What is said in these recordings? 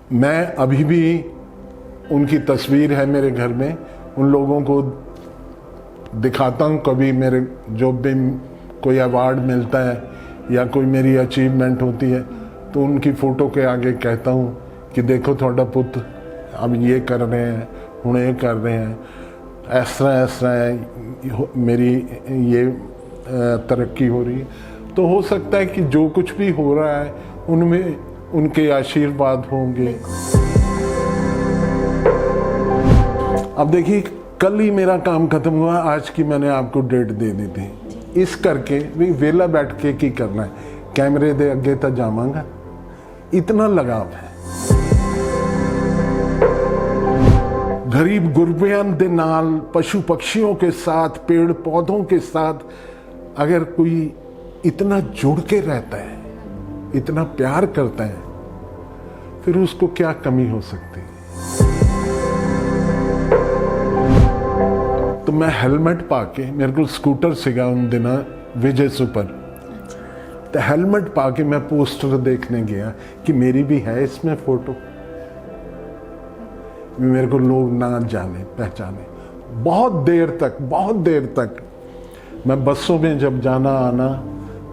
मैं अभी भी उनकी तस्वीर है मेरे घर में, उन लोगों को दिखाता हूँ। कभी मेरे जो भी कोई अवार्ड मिलता है या कोई मेरी अचीवमेंट होती है तो उनकी फ़ोटो के आगे कहता हूँ कि देखो थोड़ा पुत्र अब ये कर रहे हैं, हुण ये कर रहे हैं, इस तरह है, मेरी ये तरक्की हो रही है। तो हो सकता है कि जो कुछ भी हो रहा है उनमें उनके आशीर्वाद होंगे। अब देखिए, कल ही मेरा काम खत्म हुआ, आज की मैंने आपको डेट दे दी थी। इस करके भी वेला बैठ के की करना है, कैमरे दे अगे तो जावांगा, इतना लगाव है। गरीब गुरबियां दे नाल, पशु पक्षियों के साथ, पेड़ पौधों के साथ अगर कोई इतना जुड़ के रहता है, इतना प्यार करता है, फिर उसको क्या कमी हो सकती है। तो मैं हेलमेट पाके, मेरे को स्कूटर सिगा उन दिनों विजय सुपर, तो हेलमेट पाके मैं पोस्टर देखने गया कि मेरी भी है इसमें फोटो, मेरे को लोग ना जाने पहचाने। बहुत देर तक मैं बसों में जब जाना आना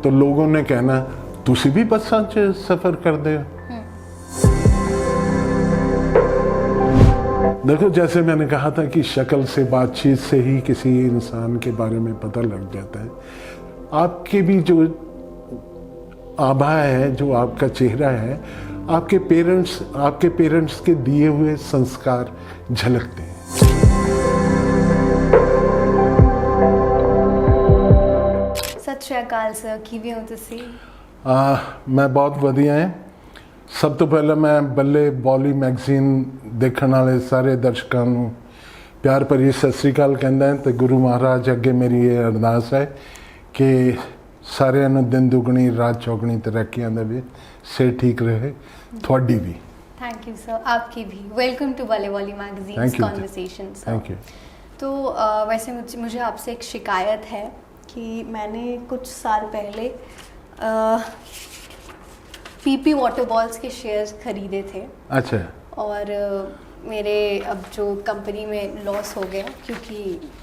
तो लोगों ने कहना तुसी भी बसां च सफर करदे हो। देखो, जैसे मैंने कहा था कि शक्ल से, बातचीत से ही किसी इंसान के बारे में पता लग जाता है। आपके भी जो आभा है, जो आपका चेहरा है, आपके पेरेंट्स के दिए हुए संस्कार झलकते हैं। सत श्री अकाल सर, किवें हो तुसी? मैं बहुत वधिया है। सब तो पहले मैं बल्ले बॉली मैगजीन देखने वाले सारे दर्शकों को प्यार भरी सत श्री अकाल कहंदा है, तो गुरु महाराज अगे मेरी ये अरदास है कि सारिਆਂ ਨੂੰ दिन दुगनी रात चौगनी तरक्कियां देवे, से ठीक रहे, थोड़ी भी। थैंक यू सर, आपकी भी। वेलकम टू बल्ले बॉली मैगजीन कॉन्वर्सेशन। Thank you. तो वैसे मुझे आपसे एक शिकायत है कि मैंने कुछ साल पहले पीपी वाटर बॉल्स के शेयर्स खरीदे थे। अच्छा। और मेरे अब जो कंपनी में लॉस हो गया क्योंकि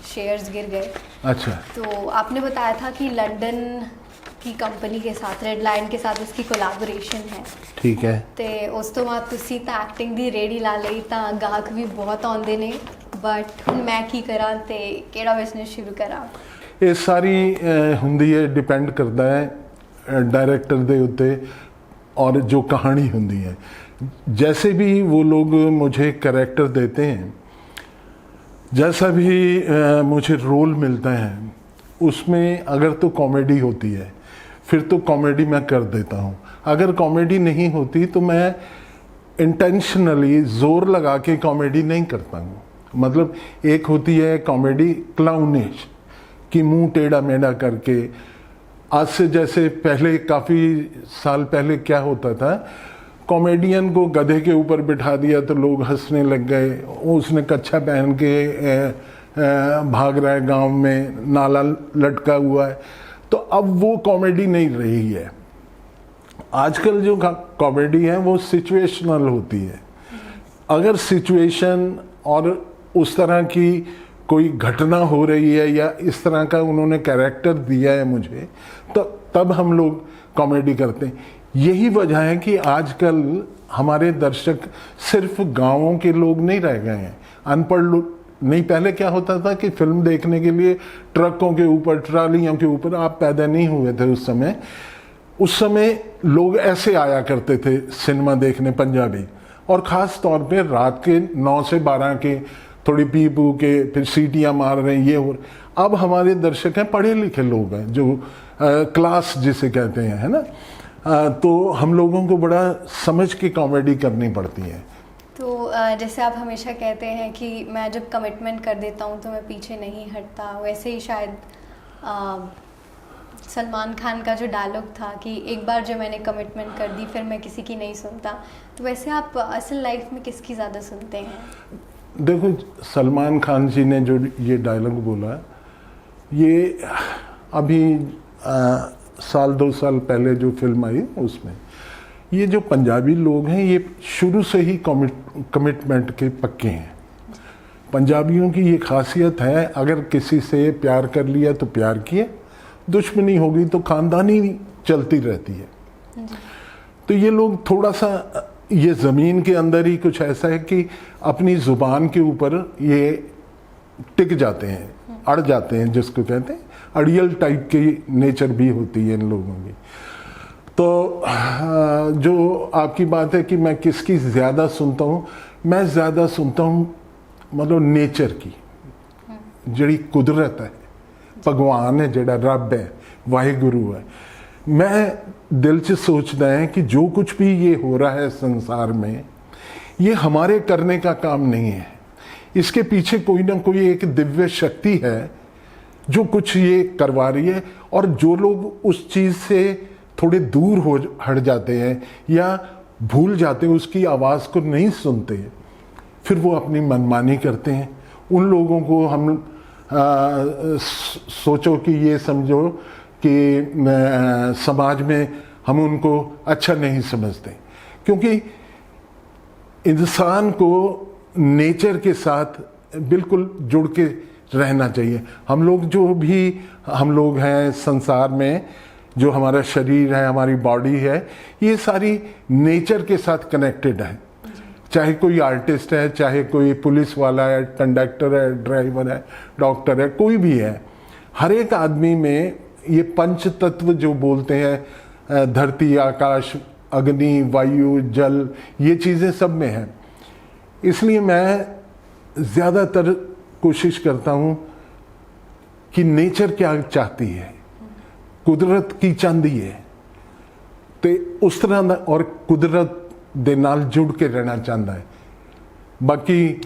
शेयर्स गिर गए। अच्छा। तो आपने बताया था कि लंदन की कंपनी के साथ, रेड लाइन के साथ इसकी कोलैबोरेशन है। ठीक है। तो उस तो बाद तुसी ਤਾਂ एक्टिंग ਦੀ ਰੇੜੀ ਲਾ ਲਈ, ਤਾਂ ਗਾਹਕ ਵੀ ਬਹੁਤ ਆਉਂਦੇ ਨੇ, बट ਹੁਣ मैं की ਕਰਾਂ ਤੇ ਕਿਹੜਾ ਬਿਜ਼ਨਸ ਸ਼ੁਰੂ ਕਰਾਂ? ਇਹ ਸਾਰੀ ਹੁੰਦੀ ਹੈ, डिपेंड करता है डायरेक्टर ਦੇ ਉੱਤੇ और जो कहानी होती है। जैसे भी वो लोग मुझे कैरेक्टर देते हैं, जैसा भी मुझे रोल मिलता है, उसमें अगर तो कॉमेडी होती है फिर तो कॉमेडी मैं कर देता हूँ। अगर कॉमेडी नहीं होती तो मैं इंटेंशनली ज़ोर लगा के कॉमेडी नहीं करता हूँ। मतलब एक होती है कॉमेडी क्लाउनिश, कि मुंह टेढ़ा मेढ़ा करके। आज से जैसे पहले, काफ़ी साल पहले क्या होता था, कॉमेडियन को गधे के ऊपर बिठा दिया तो लोग हंसने लग गए, उसने कच्छा पहन के भाग रहा है गांव में, नाला लटका हुआ है। तो अब वो कॉमेडी नहीं रही है। आजकल जो कॉमेडी है वो सिचुएशनल होती है। अगर सिचुएशन और उस तरह की कोई घटना हो रही है या इस तरह का उन्होंने कैरेक्टर दिया है मुझे, तो तब हम लोग कॉमेडी करते हैं। यही वजह है कि आजकल हमारे दर्शक सिर्फ गांवों के लोग नहीं रह गए हैं, अनपढ़ लोग नहीं। पहले क्या होता था कि फिल्म देखने के लिए ट्रकों के ऊपर, ट्रालियों के ऊपर, आप पैदा नहीं हुए थे उस समय लोग ऐसे आया करते थे सिनेमा देखने, पंजाबी, और ख़ास तौर पे रात के 9 से 12 के, थोड़ी पी पू के, फिर सीटियाँ मार रहे हैं, ये हो। अब हमारे दर्शक हैं पढ़े लिखे लोग हैं, जो क्लास जिसे कहते हैं, है ना। तो हम लोगों को बड़ा समझ के कॉमेडी करनी पड़ती है। तो जैसे आप हमेशा कहते हैं कि मैं जब कमिटमेंट कर देता हूँ तो मैं पीछे नहीं हटता, वैसे ही शायद सलमान खान का जो डायलॉग था कि एक बार जब मैंने कमिटमेंट कर दी फिर मैं किसी की नहीं सुनता, तो वैसे आप असल लाइफ में किसकी ज़्यादा सुनते हैं? देखो, सलमान खान जी ने जो ये डायलॉग बोला, ये अभी साल 2 साल पहले जो फिल्म आई उसमें, ये जो पंजाबी लोग हैं ये शुरू से ही कमिटमेंट के पक्के हैं। पंजाबियों की ये खासियत है, अगर किसी से प्यार कर लिया तो प्यार किया, दुश्मनी होगी तो खानदानी चलती रहती है। तो ये लोग थोड़ा सा ये ज़मीन के अंदर ही कुछ ऐसा है कि अपनी ज़ुबान के ऊपर ये टिक जाते हैं, अड़ जाते हैं, जिसको कहते हैं अड़ियल टाइप की नेचर भी होती है इन लोगों की। तो जो आपकी बात है कि मैं किसकी ज़्यादा सुनता हूँ, मैं ज़्यादा सुनता हूँ मतलब नेचर की, जड़ी कुदरत है, भगवान है, जड़ा रब है, वाहिगुरु है। मैं दिल से सोचता है कि जो कुछ भी ये हो रहा है संसार में, ये हमारे करने का काम नहीं है। इसके पीछे कोई ना कोई एक दिव्य शक्ति है जो कुछ ये करवा रही है, और जो लोग उस चीज़ से थोड़े दूर हो हट जाते हैं या भूल जाते हैं, उसकी आवाज़ को नहीं सुनते, फिर वो अपनी मनमानी करते हैं। उन लोगों को हम सोचो कि ये समझो कि समाज में हम उनको अच्छा नहीं समझते, क्योंकि इंसान को नेचर के साथ बिल्कुल जुड़ के रहना चाहिए। हम लोग हैं संसार में, जो हमारा शरीर है, हमारी बॉडी है, ये सारी नेचर के साथ कनेक्टेड है। चाहे कोई आर्टिस्ट है, चाहे कोई पुलिस वाला है, कंडक्टर है, ड्राइवर है, डॉक्टर है, कोई भी है, हर एक आदमी में ये पंच तत्व जो बोलते हैं, धरती, आकाश, अग्नि, वायु, जल, ये चीज़ें सब में हैं। इसलिए मैं ज़्यादातर कोशिश करता हूँ कि नेचर क्या चाहती है, कुदरत की चाहती है, तो उस तरह और कुदरत दे नाल जुड़ के रहना चाहता है। बाकी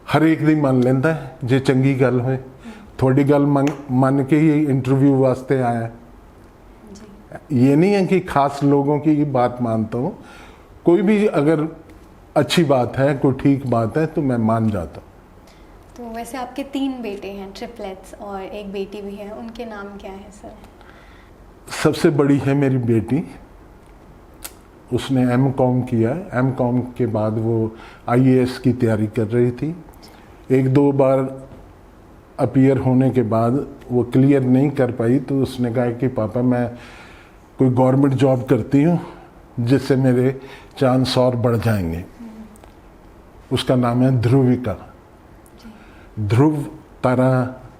हर एक दी मन लेंदा है, जे चंगी गल होए। थोड़ी गल मन के ही इंटरव्यू वास्ते आया। ये नहीं है कि खास लोगों की बात मानता हूँ, कोई भी अगर अच्छी बात है, कोई ठीक बात है, तो मैं मान जाता हूँ। तो वैसे आपके 3 बेटे हैं, ट्रिपलेट्स, और एक बेटी भी है, उनके नाम क्या है सर? सबसे बड़ी है मेरी बेटी, उसने M.Com किया। M.Com के बाद वो IAS की तैयारी कर रही थी। 1-2 बार अपीयर होने के बाद वो क्लियर नहीं कर पाई, तो उसने कहा कि पापा मैं कोई गवर्नमेंट जॉब करती हूँ जिससे मेरे चांस और बढ़ जाएंगे। उसका नाम है ध्रुविका। ध्रुव तारा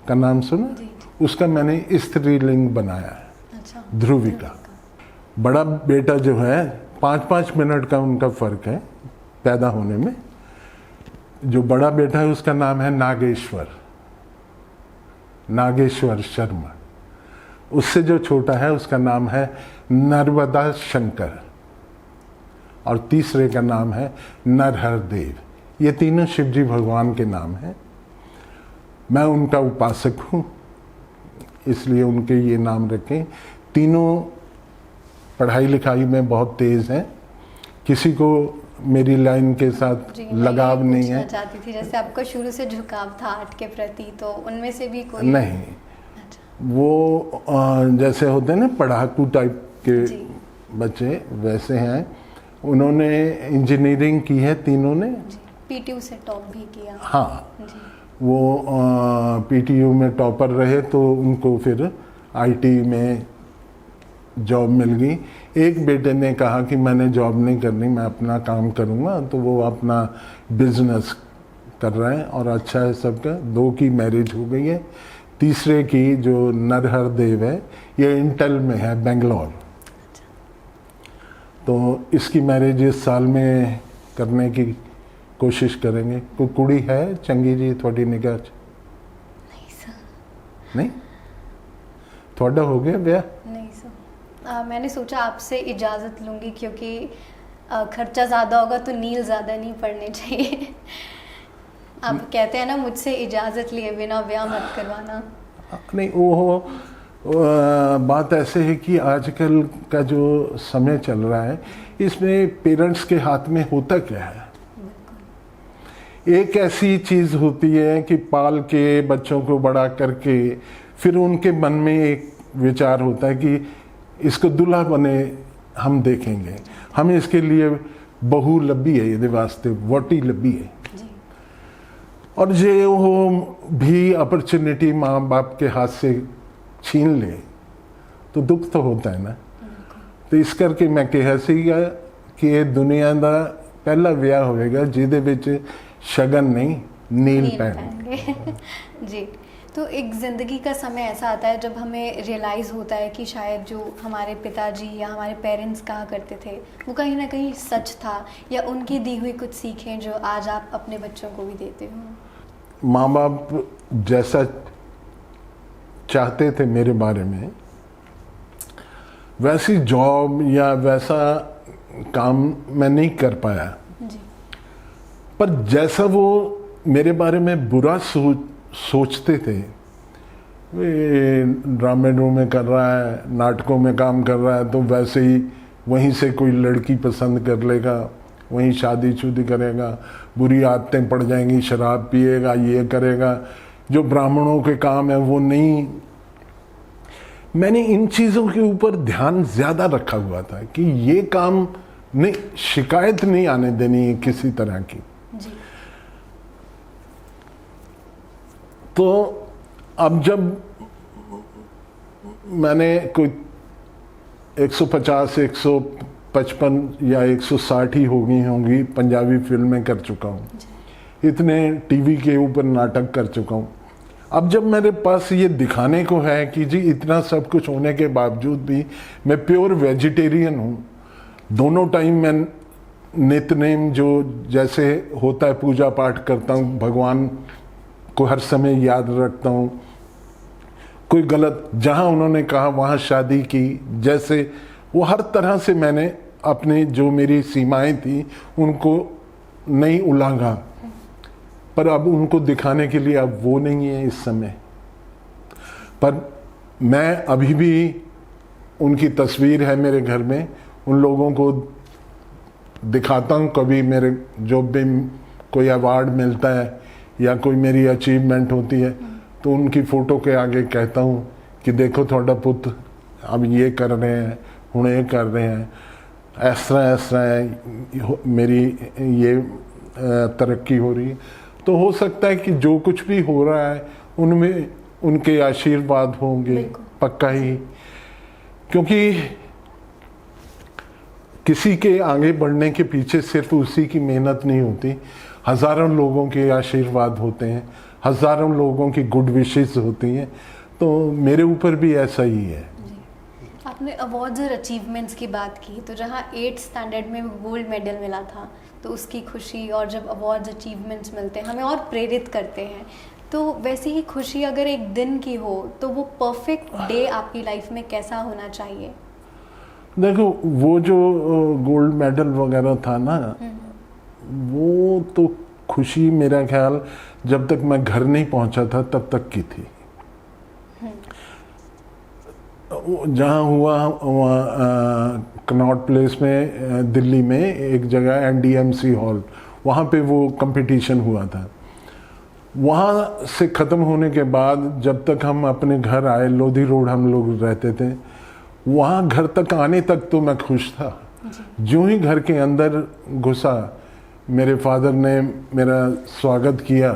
का नाम सुना? उसका मैंने स्त्रीलिंग बनाया है। अच्छा, ध्रुविका। बड़ा बेटा जो है 5-5 मिनट का उनका फ़र्क है पैदा होने में। जो बड़ा बेटा है उसका नाम है नागेश्वर शर्मा। उससे जो छोटा है उसका नाम है नर्मदा शंकर, और तीसरे का नाम है नरहर देव। ये तीनों शिवजी भगवान के नाम हैं। मैं उनका उपासक हूँ, इसलिए उनके ये नाम रखें। तीनों पढ़ाई लिखाई में बहुत तेज़ हैं, किसी को मेरी लाइन के साथ लगाव नहीं है। चाहती थी, जैसे आपका शुरू से झुकाव था आर्ट के प्रति, तो उनमें से भी कोई नहीं? वो जैसे होते हैं ना पढ़ाकू टाइप के बच्चे, वैसे हैं। उन्होंने इंजीनियरिंग की है तीनों ने। PTU से टॉप भी किया। हाँ, वो PTU में टॉपर रहे, तो उनको फिर IT में जॉब मिल गई। एक बेटे ने कहा कि मैंने जॉब नहीं करनी, मैं अपना काम करूँगा, तो वो अपना बिजनेस कर रहे हैं और अच्छा है सबका। 2 की मैरिज हो गई है। तीसरे की जो नरहर देव है, ये इंटेल में है बेंगलोर। तो इसकी मैरिज इस साल में करने की कोशिश करेंगे। कोई कुड़ी है चंगी जी थोड़ी निगाह च? नहीं सर। नहीं? थोड़ा हो गया ब्याह? नहीं सर। मैंने सोचा आपसे इजाज़त लूँगी, क्योंकि खर्चा ज़्यादा होगा तो नील ज़्यादा नहीं पड़ने चाहिए। आप कहते हैं ना, मुझसे इजाज़त लिए बिना ब्याह मत करवाना। नहीं, वो बात ऐसे है कि आजकल का जो समय चल रहा है, इसमें पेरेंट्स के हाथ में होता क्या है? एक ऐसी चीज़ होती है कि पाल के बच्चों को बड़ा करके फिर उनके मन में एक विचार होता है कि इसको दूल्हा बने हम देखेंगे, हमें इसके लिए बहू लब्भी है, ये वास्ते वोटी लब्भी है। जी और जे वो भी अपॉर्चुनिटी माँ बाप के हाथ से छीन ले तो दुख तो होता है ना। तो इस करके मैं कहा सीगा कि ये दुनिया का पहला विआह होएगा जिहदे विच शगन नहीं नील पैणगे। जी, तो एक ज़िंदगी का समय ऐसा आता है जब हमें रियलाइज़ होता है कि शायद जो हमारे पिताजी या हमारे पेरेंट्स कहा करते थे वो कहीं ना कहीं सच था, या उनकी दी हुई कुछ सीखें जो आज आप अपने बच्चों को भी देते हो। माँ बाप जैसा चाहते थे मेरे बारे में वैसी जॉब या वैसा काम मैं नहीं कर पाया, जी पर जैसा वो मेरे बारे में बुरा सोचते थे, वे ड्रामे में कर रहा है, नाटकों में काम कर रहा है तो वैसे ही वहीं से कोई लड़की पसंद कर लेगा, वहीं शादी शुदी करेगा, बुरी आदतें पड़ जाएंगी, शराब पिएगा, ये करेगा, जो ब्राह्मणों के काम है वो नहीं। मैंने इन चीज़ों के ऊपर ध्यान ज़्यादा रखा हुआ था कि ये काम नहीं, शिकायत नहीं आने देनी है किसी तरह की। जी तो अब जब मैंने कोई 150, 155 या 160 ही होंगी पंजाबी फिल्में कर चुका हूँ, इतने टीवी के ऊपर नाटक कर चुका हूँ। अब जब मेरे पास ये दिखाने को है कि जी इतना सब कुछ होने के बावजूद भी मैं प्योर वेजिटेरियन हूँ, दोनों टाइम मैं नित्यनेम जो जैसे होता है पूजा पाठ करता हूँ, भगवान को हर समय याद रखता हूँ, कोई गलत जहाँ उन्होंने कहा वहाँ शादी की, जैसे वो हर तरह से मैंने अपने जो मेरी सीमाएं थी उनको नहीं उल्लंघा, पर अब उनको दिखाने के लिए अब वो नहीं है इस समय। पर मैं अभी भी उनकी तस्वीर है मेरे घर में, उन लोगों को दिखाता हूँ। कभी मेरे जो भी कोई अवार्ड मिलता है या कोई मेरी अचीवमेंट होती है तो उनकी फ़ोटो के आगे कहता हूँ कि देखो थोड़ा पुत्र अब ये कर रहे हैं, हुण ये कर रहे हैं, इस तरह है, मेरी ये तरक्की हो रही है। तो हो सकता है कि जो कुछ भी हो रहा है उनमें उनके आशीर्वाद होंगे पक्का ही, क्योंकि किसी के आगे बढ़ने के पीछे सिर्फ उसी की मेहनत नहीं होती, हज़ारों लोगों के आशीर्वाद होते हैं, हज़ारों लोगों की गुड विशेस होती हैं। तो मेरे ऊपर भी ऐसा ही है। आपने अवार्ड्स और अचीवमेंट्स की बात की, तो जहाँ 8th स्टैंडर्ड में गोल्ड मेडल मिला था तो उसकी खुशी, और जब अवार्ड्स अचीवमेंट्स मिलते हैं हमें और प्रेरित करते हैं, तो वैसी ही खुशी अगर एक दिन की हो तो वो परफेक्ट डे आपकी लाइफ में कैसा होना चाहिए? देखो वो जो गोल्ड मेडल वगैरह था ना, वो तो खुशी मेरा ख्याल जब तक मैं घर नहीं पहुंचा था तब तक की थी। जहाँ हुआ वहाँ कनॉट प्लेस में दिल्ली में एक जगह NDMC हॉल, वहाँ पे वो कंपटीशन हुआ था। वहाँ से ख़त्म होने के बाद जब तक हम अपने घर आए, लोधी रोड हम लोग रहते थे, वहाँ घर तक आने तक तो मैं खुश था। जो ही घर के अंदर घुसा, मेरे फादर ने मेरा स्वागत किया,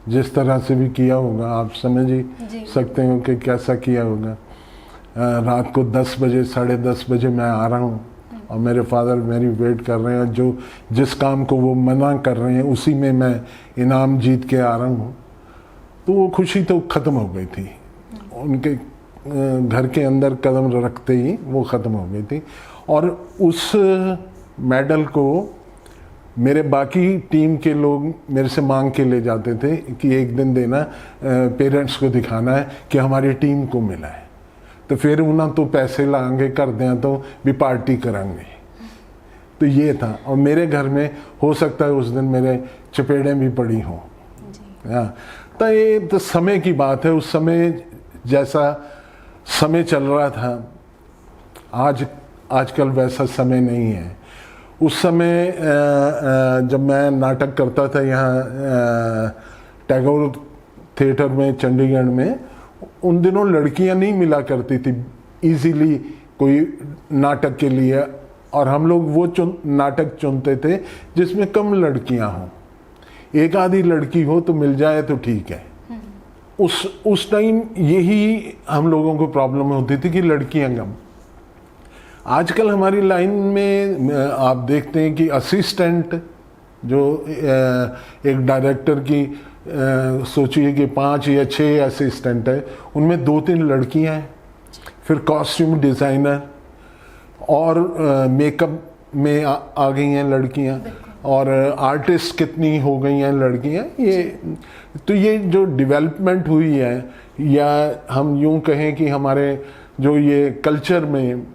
जिस तरह से भी किया होगा, आप समझ ही सकते हो कि कैसा किया होगा। रात को 10 बजे 10:30 बजे मैं आ रहा हूँ और मेरे फादर मेरी वेट कर रहे हैं, जो जिस काम को वो मना कर रहे हैं उसी में मैं इनाम जीत के आ रहा हूँ। तो वो खुशी तो ख़त्म हो गई थी, उनके घर के अंदर कदम रखते ही वो ख़त्म हो गई थी। और उस मेडल को मेरे बाकी टीम के लोग मेरे से मांग के ले जाते थे कि एक दिन देना, पेरेंट्स को दिखाना है कि हमारी टीम को मिला है। तो फिर उन्हें तो पैसे लाएंगे कर दें तो भी पार्टी करांगे। तो ये था। और मेरे घर में हो सकता है उस दिन मेरे चपेड़ें भी पड़ी हों। हाँ, तो ये तो समय की बात है। उस समय जैसा समय चल रहा था, आजकल वैसा समय नहीं है। उस समय जब मैं नाटक करता था यहाँ टैगोर थिएटर में चंडीगढ़ में, उन दिनों लड़कियां नहीं मिला करती थी इजीली कोई नाटक के लिए और हम लोग वो नाटक चुनते थे जिसमें कम लड़कियां हों, एक आधी लड़की हो तो मिल जाए तो ठीक है। उस टाइम यही हम लोगों को प्रॉब्लम होती थी कि लड़कियां कम। आजकल हमारी लाइन में आप देखते हैं कि असिस्टेंट जो एक डायरेक्टर की सोचिए कि 5 या 6 असिस्टेंट है, उनमें 2-3 लड़कियां हैं, फिर कॉस्ट्यूम डिज़ाइनर और मेकअप में आ गई हैं लड़कियां, और आर्टिस्ट कितनी हो गई हैं लड़कियां। ये जो डेवलपमेंट हुई है, या हम यूं कहें कि हमारे जो ये कल्चर में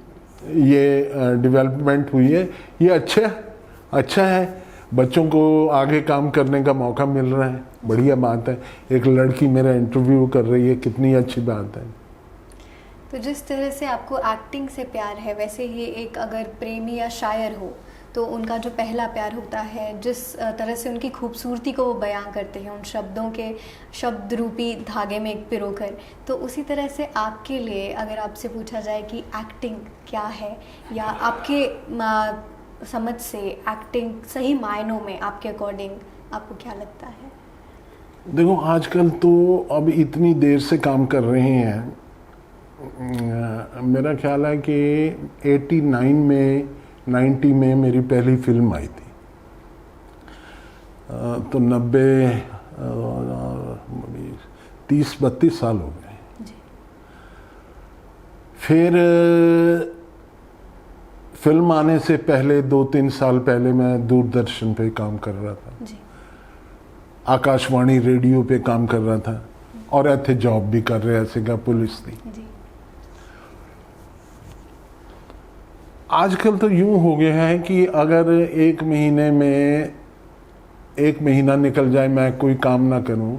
ये डेवलपमेंट हुई है, ये अच्छा है। बच्चों को आगे काम करने का मौका मिल रहा है, बढ़िया बात है। एक लड़की मेरा इंटरव्यू कर रही है, कितनी अच्छी बात है। तो जिस तरह से आपको एक्टिंग से प्यार है, वैसे ही एक अगर प्रेमी या शायर हो तो उनका जो पहला प्यार होता है, जिस तरह से उनकी खूबसूरती को वो बयां करते हैं उन शब्दों के शब्द रूपी धागे में एक पिरोकर, तो उसी तरह से आपके लिए अगर आपसे पूछा जाए कि एक्टिंग क्या है, या आपके समझ से एक्टिंग सही मायनों में आपके अकॉर्डिंग आपको क्या लगता है? देखो, आजकल तो अब इतनी देर से काम कर रहे हैं, मेरा ख्याल है कि 89 में 90 में मेरी पहली फिल्म आई थी, तो 90 30-32 साल हो गए। फिर फिल्म आने से पहले 2-3 साल पहले मैं दूरदर्शन पे काम कर रहा था जी। आकाशवाणी रेडियो पे काम कर रहा था, और ऐसे जॉब भी कर रहे थे, पुलिस थी जी। आजकल तो यूं हो गया है कि अगर एक महीने में 1 महीना निकल जाए मैं कोई काम ना करूं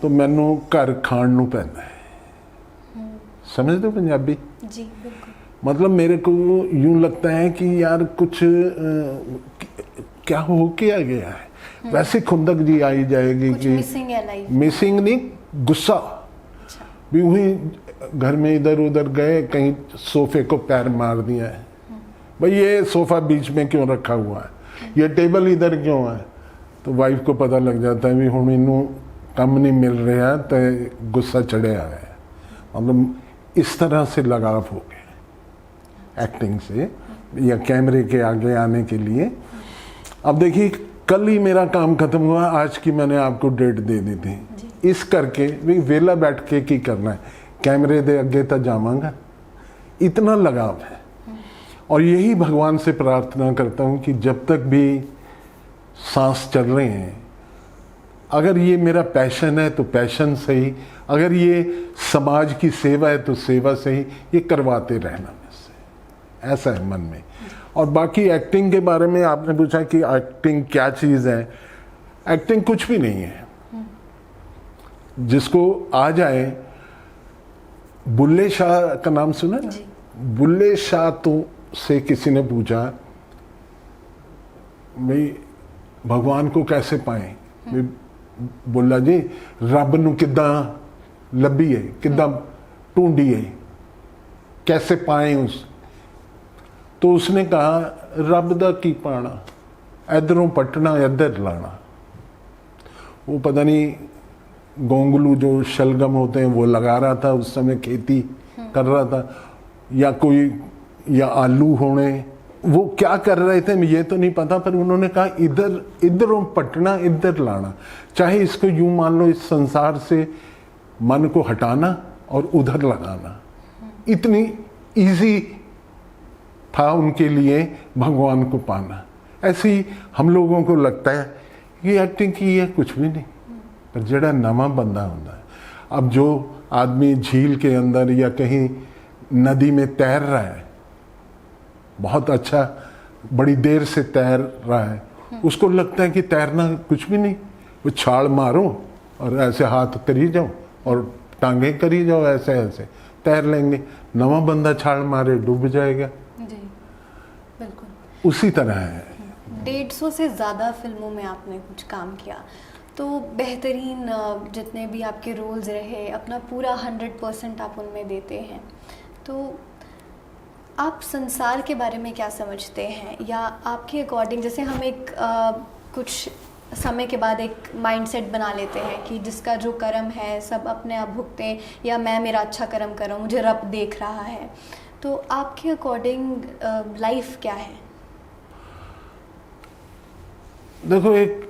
तो मैनू घर खाण नूं पैंदा है। समझते हो पंजाबी जी? बिल्कुल। मतलब मेरे को यूं लगता है कि यार कुछ क्या हो क्या गया है। वैसे खुंदक जी आई जाएगी कि मिसिंग नहीं, गुस्सा भी हुई। घर में इधर उधर गए, कहीं सोफे को पैर मार दिया है, भाई ये सोफा बीच में क्यों रखा हुआ है, ये टेबल इधर क्यों है, तो वाइफ को पता लग जाता है भी हुण इनू कम नहीं मिल रहा तो गुस्सा चढ़िया है। मतलब इस तरह से लगाव हो गया एक्टिंग से या कैमरे के आगे आने के लिए। अब देखिए, कल ही मेरा काम खत्म हुआ, आज की मैंने आपको डेट दे दी थी, इस करके भी वेला बैठ के की करना है, कैमरे दे अगे तो जावांगा, इतना लगाव है। और यही भगवान से प्रार्थना करता हूँ कि जब तक भी सांस चल रहे हैं, अगर ये मेरा पैशन है तो पैशन से ही, अगर ये समाज की सेवा है तो सेवा से ही, ये करवाते रहना मुझसे, ऐसा है मन में। और बाकी एक्टिंग के बारे में आपने पूछा कि एक्टिंग क्या चीज़ है, एक्टिंग कुछ भी नहीं है। जिसको आ जाए, बुल्ले शाह का नाम सुना? बुल्ले शाह तो से किसी ने पूछा भाई भगवान को कैसे पाए, बोला जी रब नू किद्दां लभीए, किद्दां ढूंढिए, कैसे पाए उस, तो उसने कहा रब दा की पाना, इधरों पटना इधर लाना। वो पता नहीं गोंगलू जो शलगम होते हैं वो लगा रहा था, उस समय खेती कर रहा था, या कोई या आलू होने, वो क्या कर रहे थे ये तो नहीं पता, पर उन्होंने कहा इधर इधरों पटना इधर लाना। चाहे इसको यूं मान लो, इस संसार से मन को हटाना और उधर लगाना, इतनी इजी था उनके लिए भगवान को पाना। ऐसे ही हम लोगों को लगता है ये एक्टिंग की है, कुछ भी नहीं। पर जड़ा नवा बंदा होता है, अब जो आदमी झील के अंदर या कहीं नदी में तैर रहा है, बहुत अच्छा बड़ी देर से तैर रहा है, उसको लगता है कि तैरना कुछ भी नहीं, वो छाल मारो और ऐसे हाथ करी जाओ और टांगे करी जाओ, ऐसे ऐसे तैर लेंगे। नवा बंदा छाल मारे डूब जाएगा जी। बिल्कुल उसी तरह है। 150 से ज़्यादा फिल्मों में आपने कुछ काम किया, तो बेहतरीन जितने भी आपके रोल्स रहे, अपना पूरा 100% आप उनमें देते हैं। तो आप संसार के बारे में क्या समझते हैं, या आपके अकॉर्डिंग जैसे हम एक कुछ समय के बाद एक माइंडसेट बना लेते हैं कि जिसका जो कर्म है सब अपने आप भुगते, या मैं मेरा अच्छा कर्म कर रहा हूँ, मुझे रब देख रहा है, तो आपके अकॉर्डिंग लाइफ क्या है? देखो, एक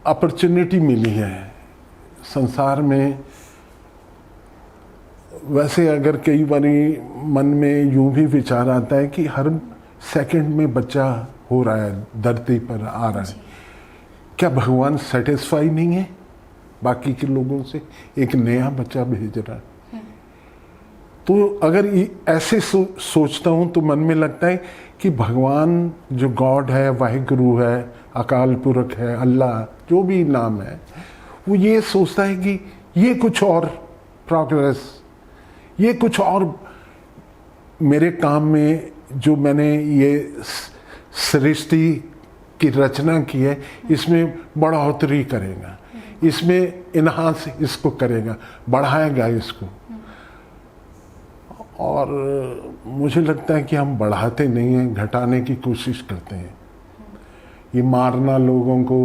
अपॉर्चुनिटी मिली है संसार में। वैसे अगर कई बारी मन में यूं भी विचार आता है कि हर सेकंड में बच्चा हो रहा है, धरती पर आ रहा है, क्या भगवान सेटिस्फाई नहीं है बाकी के लोगों से? एक नया बच्चा भेज रहा है। तो अगर ऐसे सोचता हूं तो मन में लगता है कि भगवान जो गॉड है, वाहिगुरु है, अकाल पुरख है, अल्लाह, जो भी नाम है, वो ये सोचता है कि ये कुछ और प्रोग्रेस, ये कुछ और मेरे काम में जो मैंने ये सृष्टि की रचना की है इसमें बढ़ोतरी करेगा, इसमें इन्हांस इसको करेगा, बढ़ाएगा इसको। और मुझे लगता है कि हम बढ़ाते नहीं हैं, घटाने की कोशिश करते हैं। ये मारना, लोगों को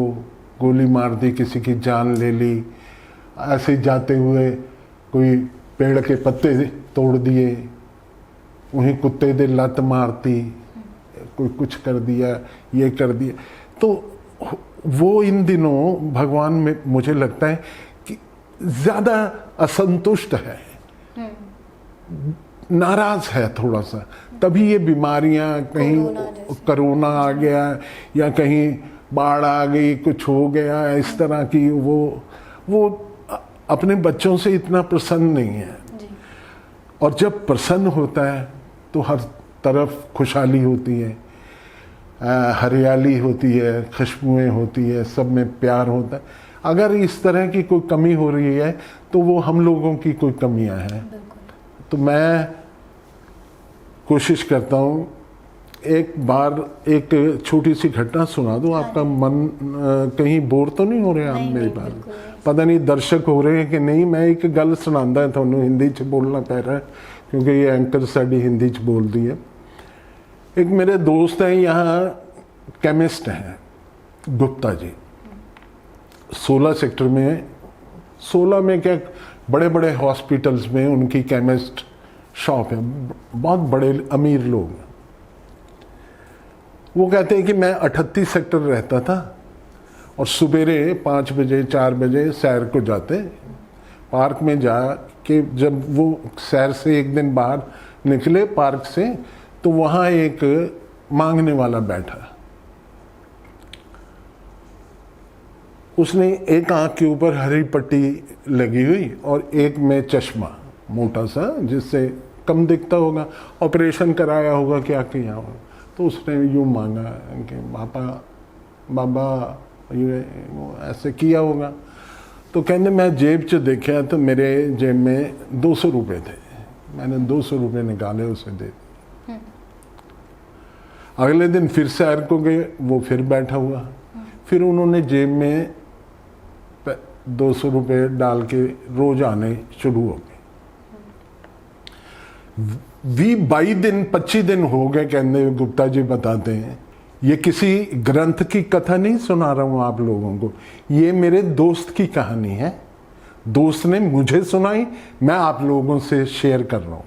गोली मार दी, किसी की जान ले ली, ऐसे जाते हुए कोई पेड़ के पत्ते तोड़ दिए, वहीं कुत्ते दे लत मारती, कोई कुछ कर दिया, ये कर दिया। तो वो इन दिनों भगवान में मुझे लगता है कि ज़्यादा असंतुष्ट है, नाराज है थोड़ा सा, तभी ये बीमारियां, कहीं कोरोना आ गया या कहीं बाढ़ आ गई, कुछ हो गया इस तरह की। वो अपने बच्चों से इतना प्रसन्न नहीं है। और जब प्रसन्न होता है तो हर तरफ खुशहाली होती है, हरियाली होती है, खुशबुएं होती है, सब में प्यार होता है। अगर इस तरह की कोई कमी हो रही है तो वो हम लोगों की कोई कमियां हैं। तो मैं कोशिश करता हूँ, एक बार एक छोटी सी घटना सुना दूँ, आपका मन कहीं बोर तो नहीं हो रहे आप मेरी बात? पता नहीं दर्शक हो रहे हैं कि नहीं। मैं एक गल सुनांदा है थानू, हिंदी च बोलना पै रहा है क्योंकि ये एंकर साड़ी हिंदी च बोलती है। एक मेरे दोस्त हैं यहाँ, केमिस्ट हैं, गुप्ता जी, 16 सेक्टर में, 16 में क्या, बड़े बड़े हॉस्पिटल्स में उनकी केमिस्ट शॉप है, बहुत बड़े अमीर लोग हैं। वो कहते हैं कि मैं 38 सेक्टर रहता था और सवेरे 5 बजे 4 बजे सैर को जाते, पार्क में जा के जब वो सैर से एक दिन बाहर निकले पार्क से, तो वहाँ एक मांगने वाला बैठा। उसने एक आंख के ऊपर हरी पट्टी लगी हुई और एक में चश्मा मोटा सा, जिससे कम दिखता होगा, ऑपरेशन कराया होगा, क्या किया होगा। तो उसने यूँ मांगा कि बाबा ये ऐसे किया होगा। तो कहने मैं जेब च देखा तो मेरे जेब में 200 रुपये थे, मैंने 200 रुपये निकाले उसे दे दिए। अगले दिन फिर सैर को गए, वो फिर बैठा हुआ, फिर उन्होंने जेब में 200 रुपये डाल के रोज आने शुरू हो गए। 22 दिन 25 दिन हो गए, कहने गुप्ता जी बताते हैं। ये किसी ग्रंथ की कथा नहीं सुना रहा हूं आप लोगों को, ये मेरे दोस्त की कहानी है। दोस्त ने मुझे सुनाई, मैं आप लोगों से शेयर कर रहा हूं।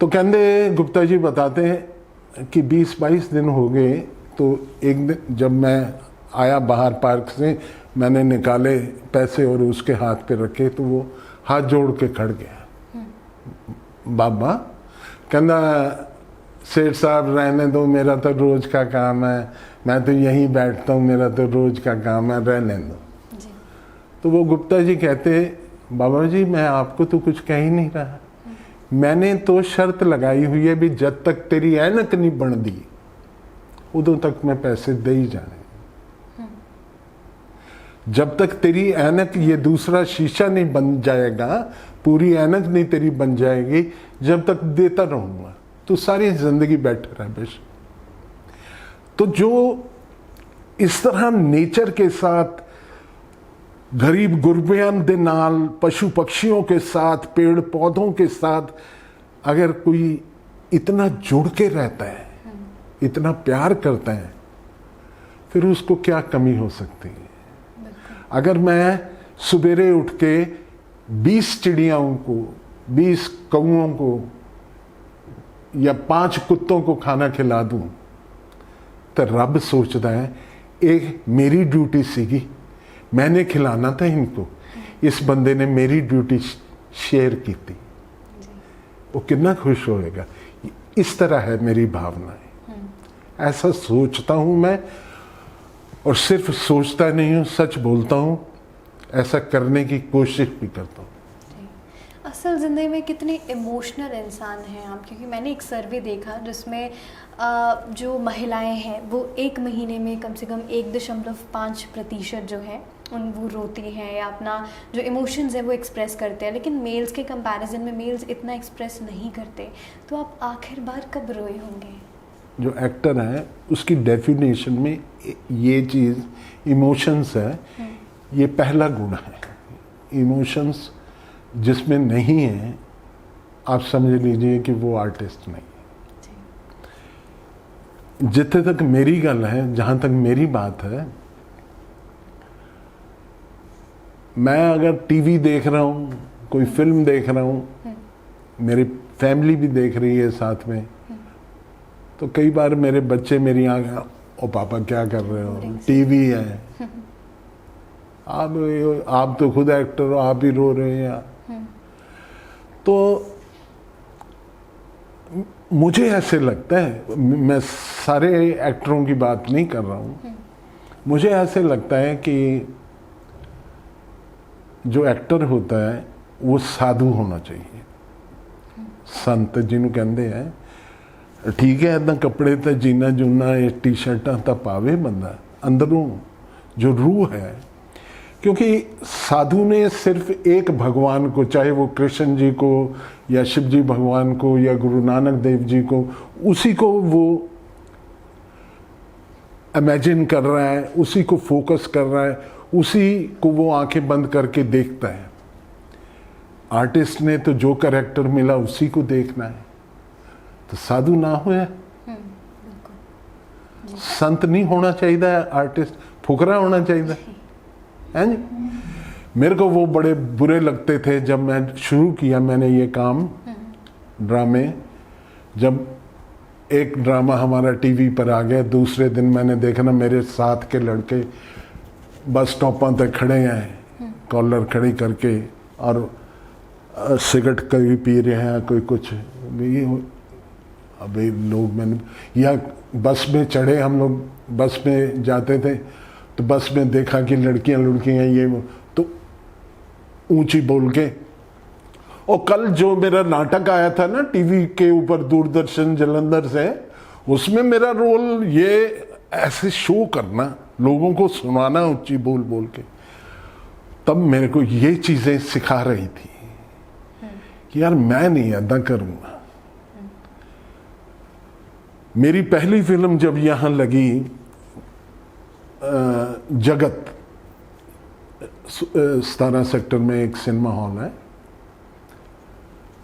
तो कहते गुप्ता जी बताते हैं कि 20-22 दिन हो गए, तो एक दिन जब मैं आया बाहर पार्क से, मैंने निकाले पैसे और उसके हाथ पे रखे, तो वो हाथ जोड़ के खड़ गया। बाबा कहना सेठ साहब रहने दो, मेरा तो रोज का काम है, मैं तो यहीं बैठता हूँ, मेरा तो रोज का काम है, रहने दो। तो वो गुप्ता जी कहते, बाबा जी मैं आपको तो कुछ कह ही नहीं रहा, मैंने तो शर्त लगाई हुई है भी जब तक तेरी ऐनक नहीं बन दी उदों तक मैं पैसे दे ही जाने। जब तक तेरी ऐनक, ये दूसरा शीशा नहीं बन जाएगा, पूरी ऐनक नहीं तेरी बन जाएगी, जब तक देता रहूंगा, तो सारी जिंदगी बैठे रहे बेश। तो जो इस तरह नेचर के साथ, गरीब गुरबियां दे नाल, पशु पक्षियों के साथ, पेड़ पौधों के साथ अगर कोई इतना जुड़ के रहता है, इतना प्यार करता है, फिर उसको क्या कमी हो सकती है। अगर मैं सवेरे उठ के 20 चिड़ियाओं को, 20 कौओं को या 5 कुत्तों को खाना खिला दूं, तो रब सोचता है एक मेरी ड्यूटी सीगी, मैंने खिलाना था इनको, इस बंदे ने मेरी ड्यूटी शेयर की थी, वो कितना खुश होएगा। इस तरह है मेरी भावनाएं, ऐसा सोचता हूं मैं, और सिर्फ सोचता नहीं हूं, सच बोलता हूं, ऐसा करने की कोशिश भी करता हूं। असल ज़िंदगी में कितने इमोशनल इंसान हैं आप, क्योंकि मैंने एक सर्वे देखा जिसमें जो महिलाएं हैं वो 1 महीने में कम से कम 1.5% जो है वो रोती हैं या अपना जो इमोशंस है वो एक्सप्रेस करते हैं, लेकिन मेल्स के कंपैरिजन में मेल्स इतना एक्सप्रेस नहीं करते। तो आप आखिर बार कब रोए होंगे? जो एक्टर है उसकी डेफिनेशन में ये चीज़ इमोशंस है, ये पहला गुण है। इमोशंस जिसमें नहीं है, आप समझ लीजिए कि वो आर्टिस्ट नहीं है। जितने तक मेरी गल है, जहाँ तक मेरी बात है, मैं अगर टीवी देख रहा हूँ, कोई फिल्म देख रहा हूँ, मेरी फैमिली भी देख रही है साथ में, तो कई बार मेरे बच्चे मेरी आँख, ओ पापा क्या कर रहे हो, टीवी है, आप तो खुद एक्टर हो, आप ही रो रहे हैं। तो मुझे ऐसे लगता है, मैं सारे एक्टरों की बात नहीं कर रहा हूँ, मुझे ऐसे लगता है कि जो एक्टर होता है वो साधु होना चाहिए, संत जिन्हों कहते हैं। ठीक है, इतना कपड़े तो जीना जूना टी शर्टा तो पावे बंदा, अंदरों जो रूह है, क्योंकि साधु ने सिर्फ एक भगवान को, चाहे वो कृष्ण जी को या शिव जी भगवान को या गुरु नानक देव जी को, उसी को वो इमेजिन कर रहा है, उसी को फोकस कर रहा है, उसी को वो आंखें बंद करके देखता है। आर्टिस्ट ने तो जो कैरेक्टर मिला उसी को देखना है, तो साधु ना हो या संत नहीं होना चाहिए, आर्टिस्ट फुकरा होना चाहिए है जी। मेरे को वो बड़े बुरे लगते थे जब मैं शुरू किया, मैंने ये काम ड्रामे, जब एक ड्रामा हमारा टीवी पर आ गया, दूसरे दिन मैंने देखा ना मेरे साथ के लड़के बस स्टॉपों तक खड़े हैं कॉलर खड़ी करके, और सिगरेट कभी पी रहे हैं, कोई कुछ। अभी लोग, मैंने या बस में चढ़े, हम लोग बस में जाते थे, तो बस में देखा कि लड़कियां ये तो ऊंची बोल के। और कल जो मेरा नाटक आया था ना टीवी के ऊपर, दूरदर्शन जलंधर से, उसमें मेरा रोल ये ऐसे शो करना, लोगों को सुनाना ऊंची बोल बोल के। तब मेरे को ये चीजें सिखा रही थी कि यार मैं नहीं अदा करूंगा। मेरी पहली फिल्म जब यहां लगी, जगत 17 सेक्टर में एक सिनेमा हॉल है,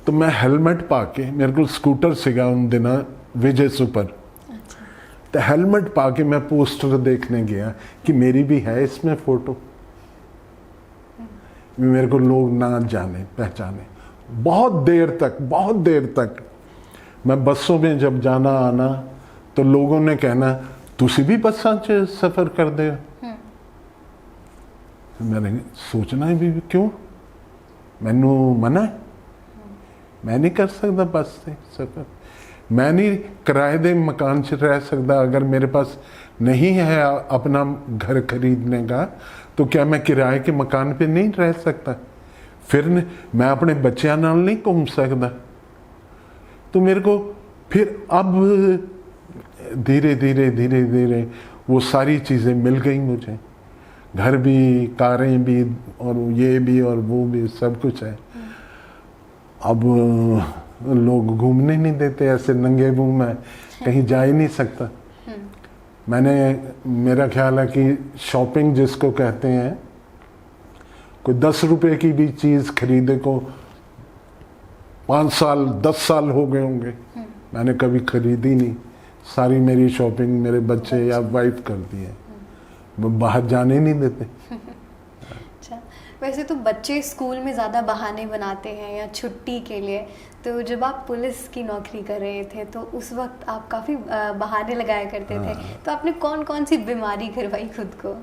तो मैं हेलमेट पाके, मेरे को स्कूटर सीगा उन दिनों विजय सुपर, तो हेलमेट पाके मैं पोस्टर देखने गया कि मेरी भी है इसमें फोटो, मेरे को लोग ना जाने पहचाने। बहुत देर तक मैं बसों में जब जाना आना, तो लोगों ने कहना तुसी भी बसां च सफर करते हो। मैंने सोचना है भी क्यों, मैनू मना है, मैं नहीं कर सकता बस से सफर, मैं नहीं किराए दे मकान च रह सकता। अगर मेरे पास नहीं है अपना घर खरीदने का, तो क्या मैं किराए के मकान पे नहीं रह सकता? फिर मैं अपने बच्चों नाल नहीं घूम सकता। तो मेरे को फिर अब धीरे धीरे वो सारी चीज़ें मिल गई मुझे, घर भी, कारें भी, और ये भी और वो भी, सब कुछ है। अब लोग घूमने नहीं देते, ऐसे नंगे मुंह में कहीं जा ही नहीं सकता। मेरा ख्याल है कि शॉपिंग जिसको कहते हैं, कोई 10 रुपए की भी चीज़ खरीदे को 5 साल 10 साल हो गए होंगे, मैंने कभी खरीदी नहीं, सारी मेरी शॉपिंग मेरे बच्चे या वाइफ करती है, वो बाहर जाने नहीं देते। अच्छा, वैसे तो बच्चे स्कूल में ज़्यादा बहाने बनाते हैं या छुट्टी के लिए, तो जब आप पुलिस की नौकरी कर रहे थे तो उस वक्त आप काफ़ी बहाने लगाया करते थे, तो आपने कौन कौन सी बीमारी करवाई खुद को?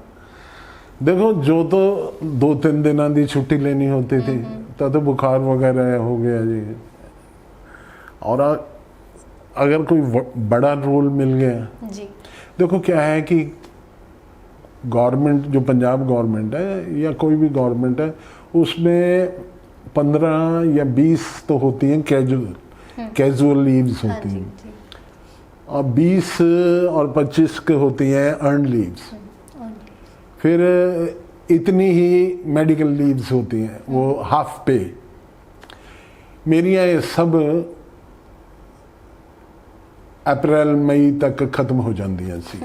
देखो, जो तो 2-3 दिनों की छुट्टी लेनी होती थी तो बुखार वगैरह हो गया जी, और अगर कोई बड़ा रोल मिल गया जी। देखो क्या है कि गवर्नमेंट, जो पंजाब गवर्नमेंट है या कोई भी गवर्नमेंट है, उसमें 15 या 20 तो होती हैं कैजुअल लीव्स हाँ होती जी, हैं, जी। और 20 और 25 के होती हैं अर्न लीव्स। फिर इतनी ही मेडिकल लीव्स होती हैं, वो हाफ पे। मेरी ये सब अप्रैल मई तक खत्म हो जाती सी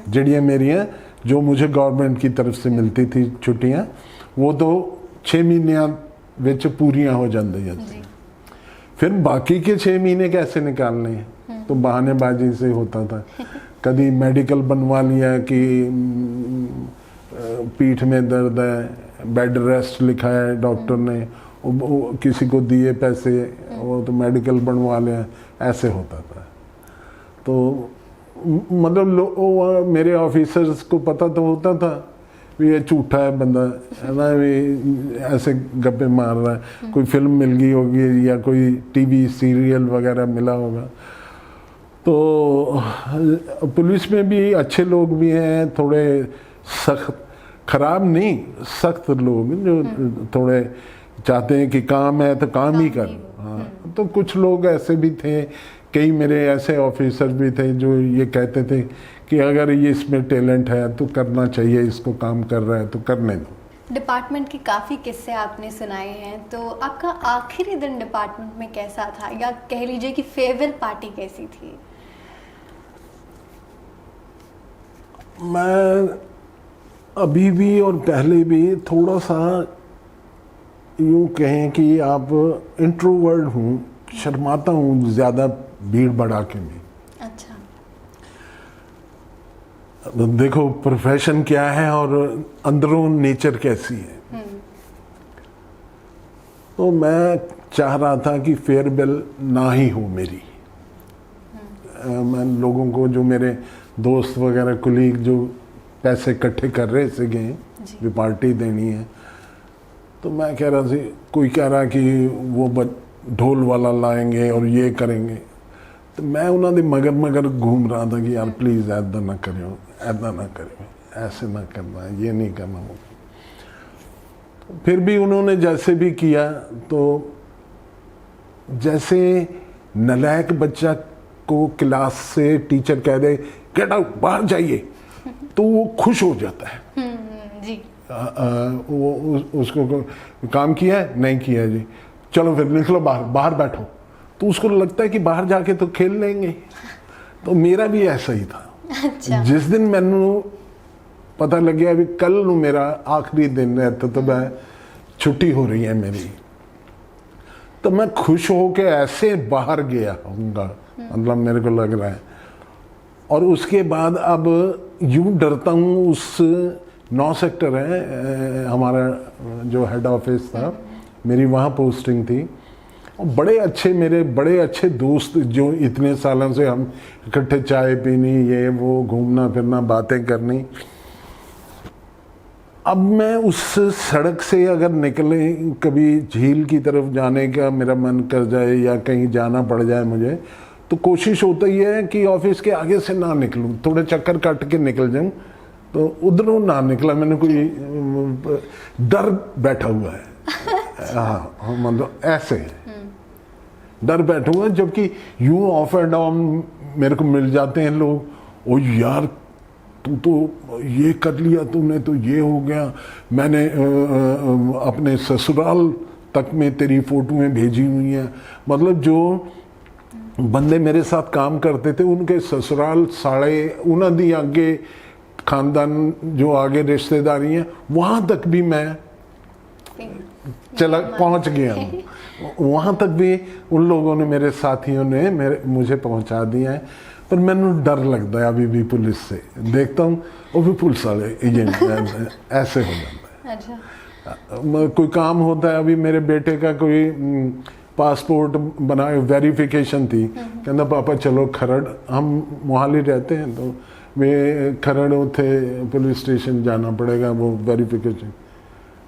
जड़ियाँ मेरियाँ जो मुझे गवर्नमेंट की तरफ से मिलती थी छुट्टियाँ, वो तो 6 महीनों विच पूरियाँ हो जाती सी। फिर बाकी के 6 महीने कैसे निकालने हैं, तो बहानेबाजी से होता था। कभी मेडिकल बनवा लिया कि पीठ में दर्द है, बेड रेस्ट लिखा है डॉक्टर ने, वो किसी को दिए पैसे, वो तो मेडिकल बनवा लिया, ऐसे होता था। तो मतलब मेरे ऑफिसर्स को पता तो होता था भी ये झूठा है बंदा, है ना, भी ऐसे गप्पे मार रहा है, कोई फिल्म मिल गई होगी या कोई टीवी सीरियल वगैरह मिला होगा। तो पुलिस में भी अच्छे लोग भी हैं, थोड़े सख्त, खराब नहीं, सख्त लोग जो थोड़े चाहते हैं कि काम है तो काम ही कर। हाँ, तो कुछ लोग ऐसे भी थे, कई मेरे ऐसे ऑफिसर भी थे जो ये कहते थे कि अगर ये इसमें टैलेंट है तो करना चाहिए, इसको काम कर रहा है तो करने दो। डिपार्टमेंट के काफ़ी किस्से आपने सुनाए हैं, तो आपका आखिरी दिन डिपार्टमेंट में कैसा था, या कह लीजिए कि फेयरवेल पार्टी कैसी थी? मैं अभी भी और पहले भी थोड़ा सा यूँ कहें कि आप इंट्रोवर्ट हूँ, शर्माता हूँ ज़्यादा भीड़ भड़ाके में। अच्छा। देखो प्रोफेशन क्या है और अंदरों नेचर कैसी है। तो मैं चाह रहा था कि फेयरवेल ना ही हो मेरी। मैं लोगों को, जो मेरे दोस्त वगैरह कुलीग जो पैसे इकट्ठे कर रहे थे गए भी पार्टी देनी है, तो मैं कह रहा था, कोई कह रहा कि वो ढोल वाला लाएंगे और ये करेंगे, तो मैं उन्होंने मगर घूम रहा था कि यार प्लीज़ ऐदा ना करो, ऐदा ना करो, ऐसे ना करना, ये नहीं करना। फिर भी उन्होंने जैसे भी किया, तो जैसे नालायक बच्चा को क्लास से टीचर कह दे गेट आउट, बाहर जाइए, तो वो खुश हो जाता है। जी। वो उसको काम किया है, नहीं किया है जी, चलो फिर निकलो बाहर, बाहर बैठो, तो उसको लगता है कि बाहर जाके तो खेल लेंगे। तो मेरा भी ऐसा ही था। अच्छा। जिस दिन मैनू पता लग गया भी कल नू मेरा आखिरी दिन है, तो मैं छुट्टी हो रही है मेरी, तो मैं खुश होके ऐसे बाहर गया होऊंगा, मतलब मेरे को लग रहा है। और उसके बाद अब यूं डरता हूँ, उस 9 सेक्टर है हमारा जो हेड ऑफिस था, मेरी वहाँ पोस्टिंग थी, और बड़े अच्छे मेरे बड़े अच्छे दोस्त जो इतने सालों से हम इकट्ठे चाय पीनी, ये वो, घूमना फिरना, बातें करनी। अब मैं उस सड़क से अगर निकले, कभी झील की तरफ जाने का मेरा मन कर जाए या कहीं जाना पड़ जाए मुझे, तो कोशिश होता ही है कि ऑफिस के आगे से ना निकलूं, थोड़े चक्कर काट के निकल जाऊं, तो उधरों ना निकला, मैंने कोई डर बैठा हुआ है। हाँ, मतलब ऐसे डर बैठा हुआ है, जबकि यूं ऑफ एंड डाउन मेरे को मिल जाते हैं लोग, ओ यार तू तो ये कर लिया तूने, तो ये हो गया, मैंने अपने ससुराल तक में तेरी फोटोएं भेजी हुई हैं। मतलब जो बंदे मेरे साथ काम करते थे, उनके ससुराल साड़े, उन्होंने आगे खानदान जो आगे रिश्तेदारी हैं, वहाँ तक भी मैं चला पहुँच गया हूँ। वहाँ तक भी उन लोगों ने, मेरे साथियों ने मुझे पहुँचा दिया है, पर मैंने डर लगता है अभी भी पुलिस से। देखता हूँ वो भी पुलिस वाले ये ऐसे हो जाता है। अच्छा। कोई काम होता है, अभी मेरे बेटे का कोई पासपोर्ट बनाए, वेरिफिकेशन थी, कहना पापा चलो खरड़, हम मोहाली रहते हैं तो वे खरड़ उथे पुलिस स्टेशन जाना पड़ेगा वो वेरिफिकेशन।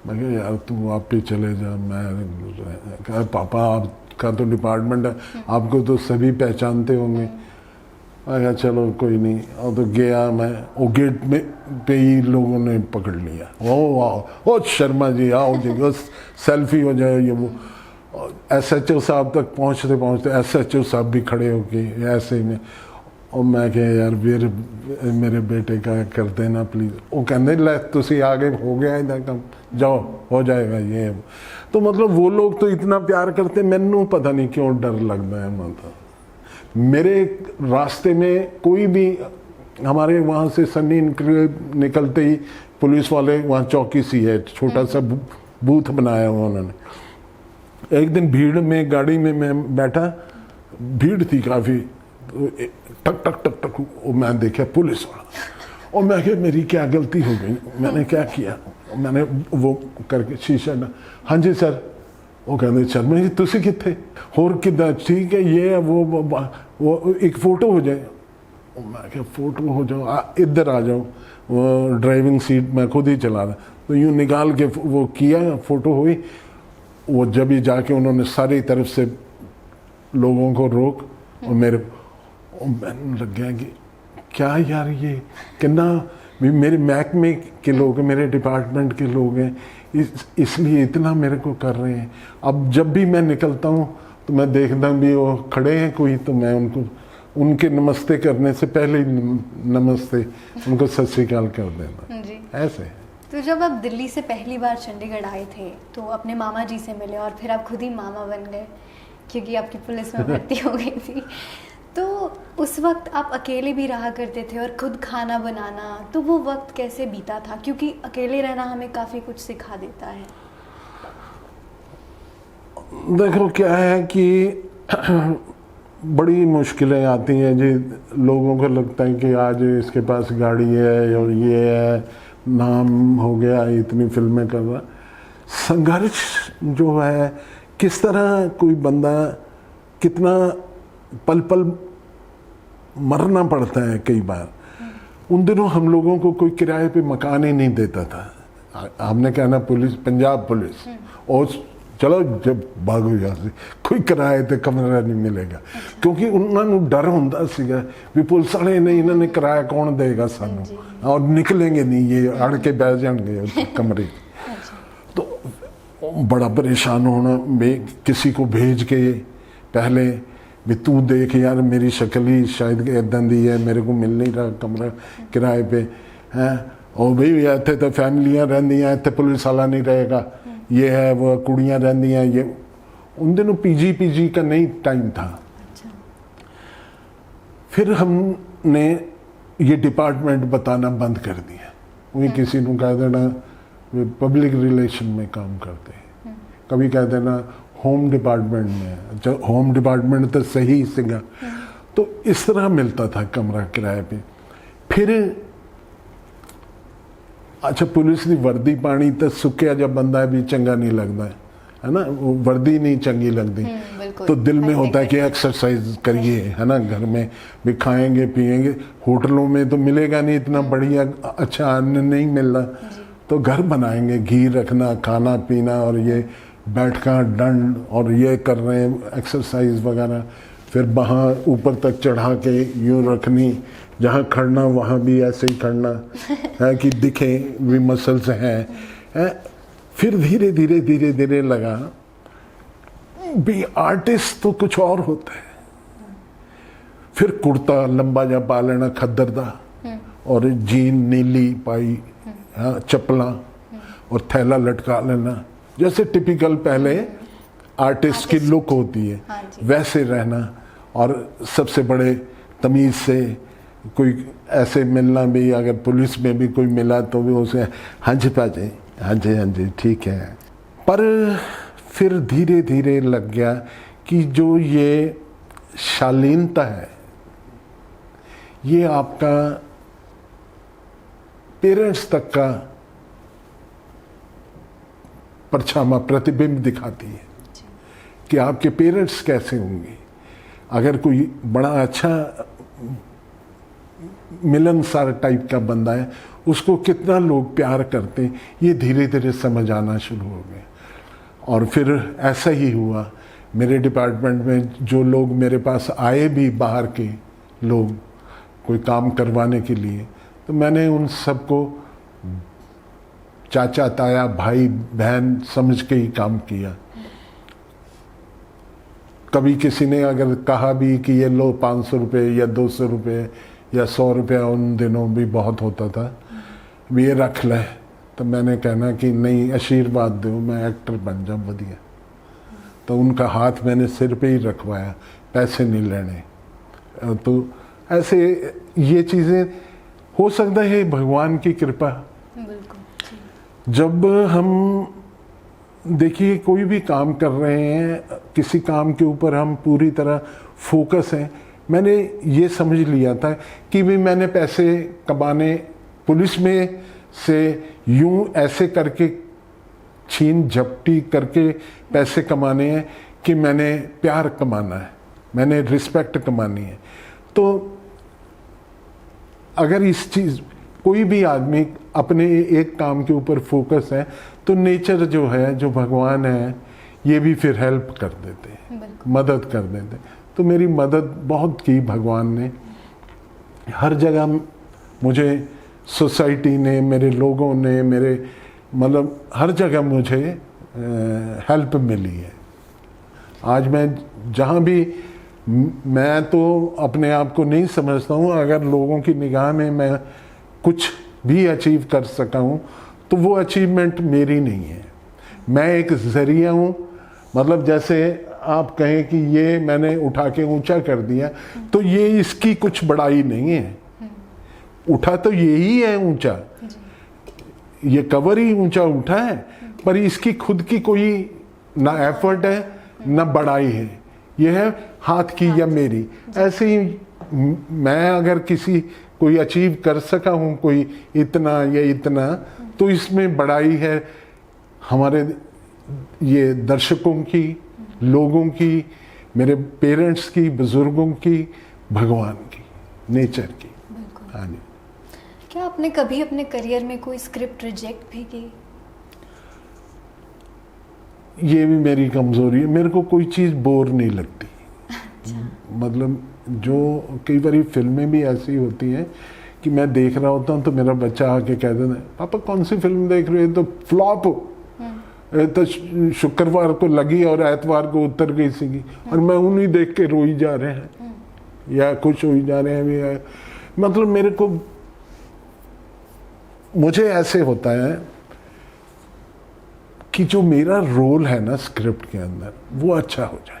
मैं कहा यार तू आप ही चले जा, मैं कहा पापा आपका तो डिपार्टमेंट है, आपको तो सभी पहचानते होंगे। आया चलो कोई नहीं, और तो गया मैं, वो गेट में पे ही लोगों ने पकड़ लिया। ओ आओ, ओ शर्मा जी आओ जी, बस सेल्फी हो जाए ये वो। SHO साहब तक पहुँचते पहुँचते SHO साहब भी खड़े होके ऐसे में, और मैं कहा यार मेरे बेटे का कर देना प्लीज़। वो कहते लै तुसी आगे हो गया इधर कम, जाओ हो जाएगा ये वो। तो मतलब वो लोग तो इतना प्यार करते, मैनू पता नहीं क्यों डर लगता है। मतलब मेरे रास्ते में कोई भी, हमारे वहाँ से सन्नी निकलते ही पुलिस वाले, वहाँ चौकी सी है, छोटा सा बूथ बनाया हुआ उन्होंने। एक दिन भीड़ में गाड़ी में मैं बैठा, भीड़ थी काफ़ी, तो टक टक टक टक वो मैं देखा पुलिस वाला, और मैं क्या मेरी क्या गलती हो गई, मैंने क्या किया, मैंने वो करके शीशा ना, हाँ जी सर। वो कहते शर्मा जी तुसी किथे होर किदा, ठीक है ये वो एक फ़ोटो हो जाए। मैं क्या फ़ोटो हो जाओ, इधर आ जाओ, वो ड्राइविंग सीट मैं खुद ही चला रहा, तो यूँ निकाल के वो किया, फ़ोटो हुई। वो जब ही जाके उन्होंने सारी तरफ से लोगों को रोक, और मैंने लग गया कि क्या यार ये कितना मेरे महकमे के लोग हैं, मेरे डिपार्टमेंट के लोग हैं, इसलिए इतना मेरे को कर रहे हैं। अब जब भी मैं निकलता हूँ तो मैं देखता हूँ भी वो खड़े हैं कोई, तो मैं उनके नमस्ते करने से पहले ही नमस्ते उनको सत श्री अकाल कर देना जी। ऐसे। तो जब आप दिल्ली से पहली बार चंडीगढ़ आए थे तो अपने मामा जी से मिले, और फिर आप खुद ही मामा बन गए क्योंकि आपकी पुलिस में भर्ती हो गई थी। तो उस वक्त आप अकेले भी रहा करते थे और खुद खाना बनाना, तो वो वक्त कैसे बीता था? क्योंकि अकेले रहना हमें काफ़ी कुछ सिखा देता है। देखो क्या है कि बड़ी मुश्किलें आती हैं जी। लोगों को लगता है कि आज इसके पास गाड़ी है और ये है, नाम हो गया, इतनी फिल्में कर रहा। संघर्ष जो है, किस तरह कोई बंदा कितना पल पल मरना पड़ता है कई बार। उन दिनों हम लोगों को कोई किराए पे मकान ही नहीं देता था। हमने कहना पुलिस, पंजाब पुलिस, और चलो जब भागो यहाँ से, कोई किराए ते कमरा नहीं मिलेगा। क्योंकि उन्होंने डर होंदा सीगा भी पुलिस वाले नहीं, इन्होंने किराया कौन देगा सानू, और निकलेंगे नहीं, ये अड़ के बैठ जाएंगे कमरे। तो बड़ा परेशान होना, मैं किसी को भेज के पहले भी तू देख यार मेरी शक्ल ही शायद इदां दी है, मेरे को मिल नहीं रहा कमरा किराए पे हैं, और भाई इतने तो फैमिलियाँ रहिंदियां, इतने पुलिस वाला नहीं रहेगा, ये है वो कुड़ियाँ रहिंदियां। ये उन दिनों पीजी का नहीं टाइम था। फिर हमने ये डिपार्टमेंट बताना बंद कर दिया। वही किसी को कह देना पब्लिक रिलेशन में काम करते हैं, कभी कह देना होम डिपार्टमेंट में, जब होम डिपार्टमेंट तो सही सिंगा। तो इस तरह मिलता था कमरा किराए पे। फिर अच्छा पुलिस की वर्दी पानी तो सुक्या जब बंदा भी चंगा नहीं लगता है ना, वो वर्दी नहीं चंगी लगती, तो दिल में होता है कि एक्सरसाइज करिए, है ना, घर में भी खाएंगे पिएंगे, होटलों में तो मिलेगा नहीं इतना बढ़िया अच्छा अन्न नहीं मिल रहा, तो घर बनाएंगे, घी रखना, खाना पीना, और ये बैठका दंड और ये कर रहे हैं एक्सरसाइज वगैरह। फिर वहाँ ऊपर तक चढ़ा के यूँ रखनी, जहाँ खड़ना वहाँ भी ऐसे ही खड़ना है कि दिखे भी मसल्स हैं। फिर धीरे धीरे धीरे धीरे लगा भी आर्टिस्ट तो कुछ और होता है। फिर कुर्ता लंबा जा पा लेना खद्दर दा, और जीन नीली पाई, हाँ चप्पला, और थैला लटका लेना, जैसे टिपिकल पहले आर्टिस्ट की लुक होती है, वैसे रहना। और सबसे बड़े तमीज़ से कोई ऐसे मिलना भी, अगर पुलिस में भी कोई मिला तो भी उसे हाँ जी पाजी, हाँ जी ठीक है। पर फिर धीरे धीरे लग गया कि जो ये शालीनता है, ये आपका पेरेंट्स तक का परछामा, प्रतिबिंब दिखाती है कि आपके पेरेंट्स कैसे होंगे। अगर कोई बड़ा अच्छा मिलनसार टाइप का बंदा है, उसको कितना लोग प्यार करते हैं, ये धीरे धीरे समझ आना शुरू हो गया। और फिर ऐसा ही हुआ, मेरे डिपार्टमेंट में जो लोग मेरे पास आए भी बाहर के लोग कोई काम करवाने के लिए, तो मैंने उन सबको चाचा ताया भाई बहन समझ के ही काम किया। कभी किसी ने अगर कहा भी कि ये लो 500 रुपये या 200 रुपये या 100 रुपये, उन दिनों भी बहुत होता था, ये रख ले, तो मैंने कहना कि नहीं, आशीर्वाद दो, मैं एक्टर बन जाऊँ बढ़िया। तो उनका हाथ मैंने सिर पे ही रखवाया, पैसे नहीं लेने। तो ऐसे ये चीज़ें हो सकता है भगवान की कृपा। जब हम देखिए कोई भी काम कर रहे हैं, किसी काम के ऊपर हम पूरी तरह फोकस हैं। मैंने ये समझ लिया था कि भी मैंने पैसे कमाने, पुलिस में से यूं ऐसे करके छीन झपटी करके पैसे कमाने हैं कि मैंने प्यार कमाना है, मैंने रिस्पेक्ट कमानी है। तो अगर इस चीज़, कोई भी आदमी अपने एक काम के ऊपर फोकस है, तो नेचर जो है, जो भगवान है, ये भी फिर हेल्प कर देते हैं, मदद कर देते हैं। तो मेरी मदद बहुत की भगवान ने। हर जगह मुझे सोसाइटी ने, मेरे लोगों ने, मेरे मतलब हर जगह मुझे हेल्प मिली है। आज मैं जहाँ भी, मैं तो अपने आप को नहीं समझता हूँ, अगर लोगों की निगाह में मैं कुछ भी अचीव कर सका हूँ, तो वो अचीवमेंट मेरी नहीं है, मैं एक ज़रिया हूँ। मतलब जैसे आप कहें कि ये मैंने उठा के ऊंचा कर दिया, तो ये इसकी कुछ बड़ाई नहीं है, उठा तो यही है ऊंचा, ये कवर ही ऊंचा उठा है, पर इसकी खुद की कोई ना एफर्ट है ना बड़ाई है, ये है हाथ की या मेरी। ऐसे ही मैं अगर किसी कोई अचीव कर सका हूँ, कोई इतना या इतना, तो इसमें बड़ाई है हमारे ये दर्शकों की, लोगों की, मेरे पेरेंट्स की, बुजुर्गों की, भगवान की, नेचर की। हाँ जी। क्या आपने कभी अपने करियर में कोई स्क्रिप्ट रिजेक्ट भी की? ये भी मेरी कमजोरी है, मेरे को कोई चीज़ बोर नहीं लगती। अच्छा। मतलब जो कई बार फिल्में भी ऐसी होती हैं कि मैं देख रहा होता हूँ, तो मेरा बच्चा आके कह देता है, पापा कौन सी फिल्म देख रहे हो, तो फ्लॉप, तो शुक्रवार को लगी और एतवार को उतर गई सी, और मैं उन्हीं देख के रोई जा रहे हैं या खुश हो जा रहे हैं। मतलब मेरे को, मुझे ऐसे होता है कि जो मेरा रोल है ना स्क्रिप्ट के अंदर, वो अच्छा हो जाए।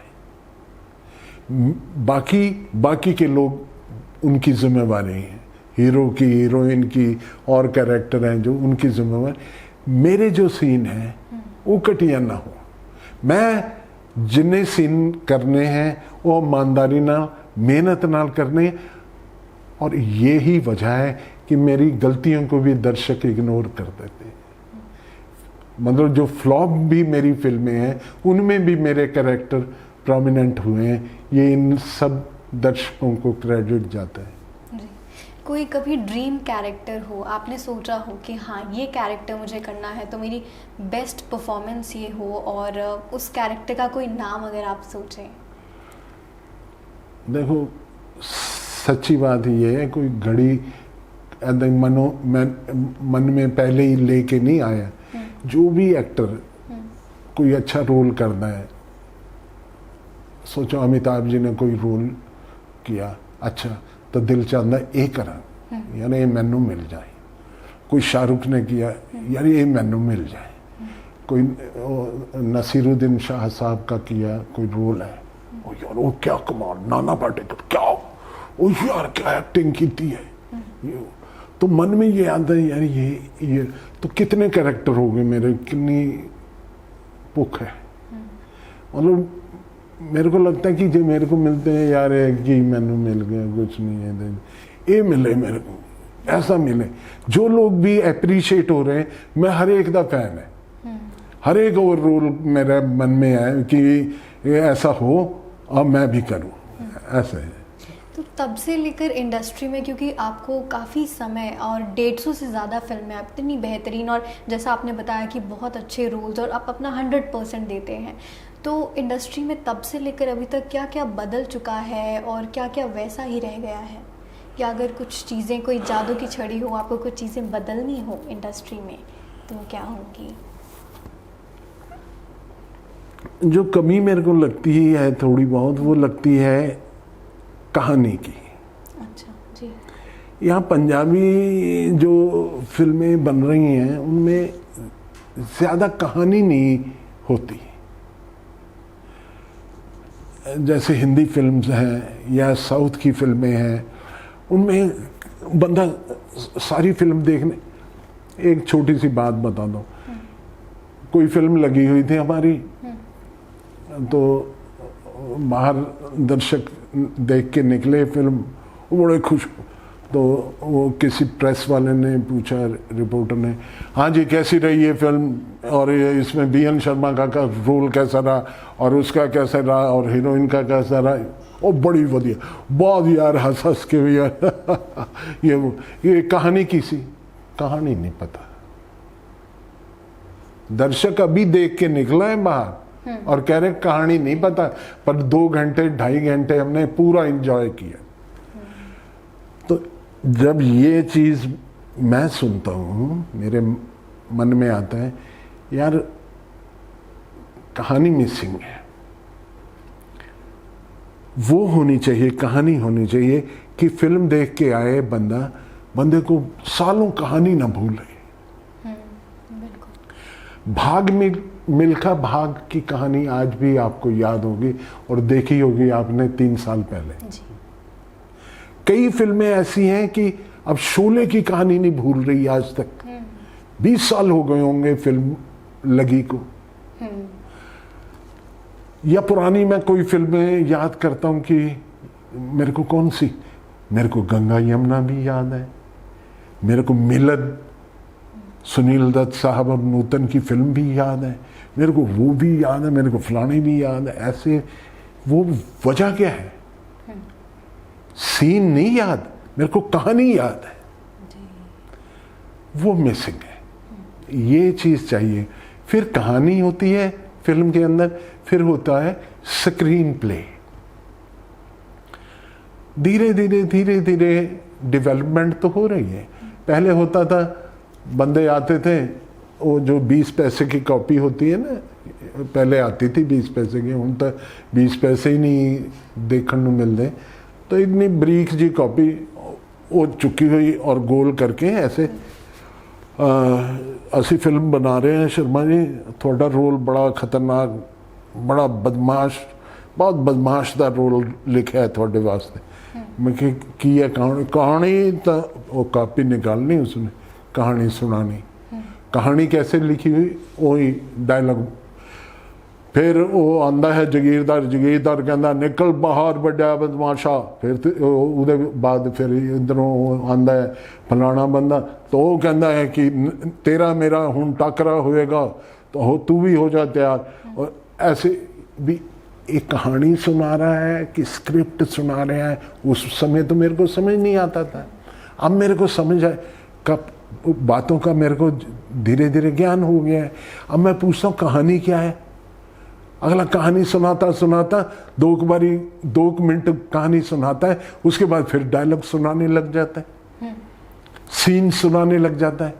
बाकी के लोग उनकी जिम्मेवारी है, हीरो की, हीरोइन की, और कैरेक्टर हैं जो उनकी जिम्मेवारी। मेरे जो सीन हैं वो घटिया ना हो। मैं जिन्हें सीन करने हैं वो ईमानदारी नाल, मेहनत नाल करने हैं। और यही वजह है कि मेरी गलतियों को भी दर्शक इग्नोर कर देते हैं। मतलब जो फ्लॉप भी मेरी फिल्में हैं, उनमें भी मेरे कैरेक्टर प्रोमिनेंट हुए हैं, ये इन सब दर्शकों को क्रेडिट जाता है। जी। कोई कभी ड्रीम कैरेक्टर हो, आपने सोचा हो कि हाँ ये कैरेक्टर मुझे करना है, तो मेरी बेस्ट परफॉर्मेंस ये हो, और उस कैरेक्टर का कोई नाम अगर आप सोचें? देखो सच्ची बात ये है, कोई घड़ी मन में पहले ही लेके नहीं आया। जो भी एक्टर कोई अच्छा रोल करना है, सोचो अमिताभ जी ने कोई रोल किया अच्छा, तो दिल चाहता ये करा, यार ये मैनू मिल जाए। कोई शाहरुख ने किया, यार ये मैनू मिल जाए। कोई नसीरुद्दीन शाह साहब का किया कोई रोल है, ओ यार वो क्या कमाल, नाना पाटेकर क्या, ओ यार क्या एक्टिंग की है। तो मन में ये आता है यार ये तो कितने कैरेक्टर हो गए मेरे, कितनी भूख है। मतलब मेरे को लगता है कि जो मेरे को मिलते हैं यार कि मैनू मिल गया कुछ नहीं है, ये मिले मेरे को, ऐसा मिले। जो लोग भी अप्रिशिएट हो रहे हैं, मैं हर एक का फैन है, हर एक और रोल मेरे मन में है कि ये ऐसा हो और मैं भी करूं, ऐसा है। तो तब से लेकर इंडस्ट्री में, क्योंकि आपको काफ़ी समय और 150 से ज़्यादा फिल्में, आप इतनी बेहतरीन और जैसा आपने बताया कि बहुत अच्छे रोल्स और आप अपना 100% देते हैं, तो इंडस्ट्री में तब से लेकर अभी तक क्या क्या बदल चुका है और क्या क्या वैसा ही रह गया है? या अगर कुछ चीज़ें, कोई जादू की छड़ी हो, आपको कुछ चीज़ें बदलनी हो इंडस्ट्री में, तो वो क्या होगी? जो कमी मेरे को लगती है थोड़ी बहुत, वो लगती है कहानी की। अच्छा जी। यहाँ पंजाबी जो फिल्में बन रही हैं उनमें ज़्यादा कहानी नहीं होती। जैसे हिंदी फिल्म्स हैं या साउथ की फिल्में हैं, उनमें बंदा सारी फिल्म देखने, एक छोटी सी बात बता दो, कोई फिल्म लगी हुई थी हमारी, तो बाहर दर्शक देख के निकले फिल्म, वो बड़े खुश, तो वो किसी प्रेस वाले ने पूछा, रिपोर्टर ने, हाँ जी कैसी रही ये फिल्म, और ये इसमें बीएन शर्मा का रोल कैसा रहा और उसका कैसा रहा और हीरोइन का कैसा रहा, ओ बड़ी बढ़िया, बहुत यार हंस हंस के भी ये कहानी किसी, कहानी नहीं पता, दर्शक अभी देख के निकला है बाहर और कह रहे कहानी नहीं पता, पर 2 घंटे 2.5 घंटे हमने पूरा एंजॉय किया। तो जब ये चीज़ मैं सुनता हूँ, मेरे मन में आता है यार कहानी मिसिंग है, वो होनी चाहिए, कहानी होनी चाहिए कि फिल्म देख के आए बंदे को सालों कहानी ना भूले। भाग मिल्खा भाग की कहानी आज भी आपको याद होगी और देखी होगी आपने 3 साल पहले जी। कई फिल्में ऐसी हैं कि अब शोले की कहानी नहीं भूल रही आज तक, 20 साल हो गए होंगे फिल्म लगी को। या पुरानी मैं कोई फिल्में याद करता हूं कि मेरे को कौन सी, मेरे को गंगा यमुना भी याद है, मेरे को मिलन सुनील दत्त साहब और नूतन की फिल्म भी याद है, मेरे को वो भी याद है, मेरे को फलाने भी याद है। ऐसे वो वजह क्या है, सीन नहीं याद, मेरे को कहानी याद है, वो मिसिंग है। ये चीज़ चाहिए। फिर कहानी होती है फिल्म के अंदर, फिर होता है स्क्रीन प्ले। धीरे धीरे डेवलपमेंट तो हो रही है। पहले होता था बंदे आते थे, वो जो 20 पैसे की कॉपी होती है ना, पहले आती थी 20 पैसे की, हम तो 20 पैसे ही नहीं देखने को मिलते, तो इतनी बरीक जी कॉपी वो चुकी हुई और गोल करके ऐसे असी फिल्म बना रहे हैं शर्मा जी, थोड़ा रोल बड़ा खतरनाक, बड़ा बदमाश, बहुत बदमाश का रोल लिखा है थोड़े वास्ते। मैं की है कहानी तो वो कॉपी निकालनी, उसने कहानी सुनानी। कहानी कैसे लिखी हुई, वही डायलॉग। फिर वो आंदा है जगीरदार कहता निकल बाहर बड़ा बदमाशा, फिर उसके बाद फिर इधरों आंदा है फलाना बंदा, तो वो कहता है कि तेरा मेरा हुन टकरा होएगा तो तू भी हो जा तैयार। और ऐसे भी एक कहानी सुना रहा है कि स्क्रिप्ट सुना रहा है। उस समय तो मेरे को समझ नहीं आता था, अब मेरे को समझ आए, कब बातों का मेरे को धीरे धीरे ज्ञान हो गया है। अब मैं पूछता हूँ कहानी क्या है, अगला कहानी सुनाता 2 मिनट कहानी सुनाता है, उसके बाद फिर डायलॉग सुनाने लग जाता है, सीन सुनाने लग जाता है।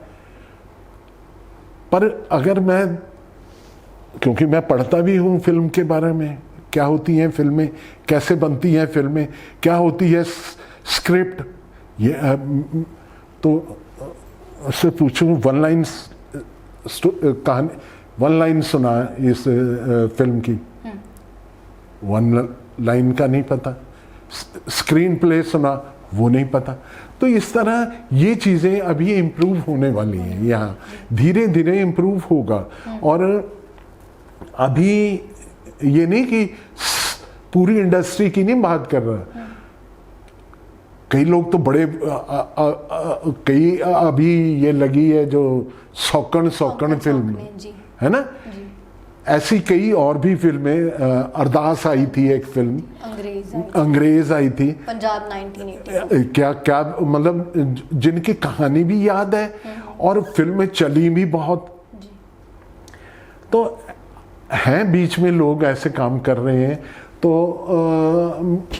पर अगर मैं, क्योंकि मैं पढ़ता भी हूँ फिल्म के बारे में, क्या होती हैं फिल्में, कैसे बनती हैं फिल्में, क्या होती है स्क्रिप्ट, ये तो उससे पूछूं 1 लाइन कहानी, 1 लाइन सुना इस फिल्म की, 1 लाइन का नहीं पता, स्क्रीन प्ले सुना वो नहीं पता। तो इस तरह ये चीज़ें अभी इम्प्रूव होने वाली हैं, यहाँ धीरे धीरे इम्प्रूव होगा। और अभी ये नहीं कि पूरी इंडस्ट्री की नहीं बात कर रहा, कई लोग तो बड़े कई अभी ये लगी है जो सौकन सौकन फिल्म जी है ना, जी ऐसी कई और भी फिल्में, अरदास आई थी एक फिल्म, अंग्रेज आई थी, पंजाब 1980 क्या क्या मतलब जिनकी कहानी भी याद है और फिल्में चली भी बहुत। जी तो हैं बीच में लोग ऐसे काम कर रहे हैं, तो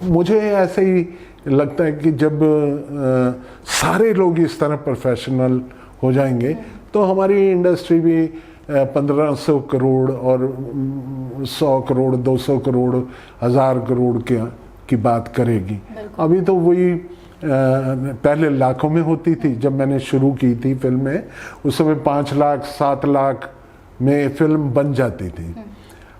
मुझे ऐसे ही लगता है कि जब सारे लोग इस तरह प्रोफेशनल हो जाएंगे तो हमारी इंडस्ट्री भी 1500 करोड़ और 100 करोड़ 200 करोड़ 1000 करोड़ की बात करेगी। अभी तो वही पहले लाखों में होती थी जब मैंने शुरू की थी फिल्में, उस समय 5 लाख 7 लाख में फिल्म बन जाती थी।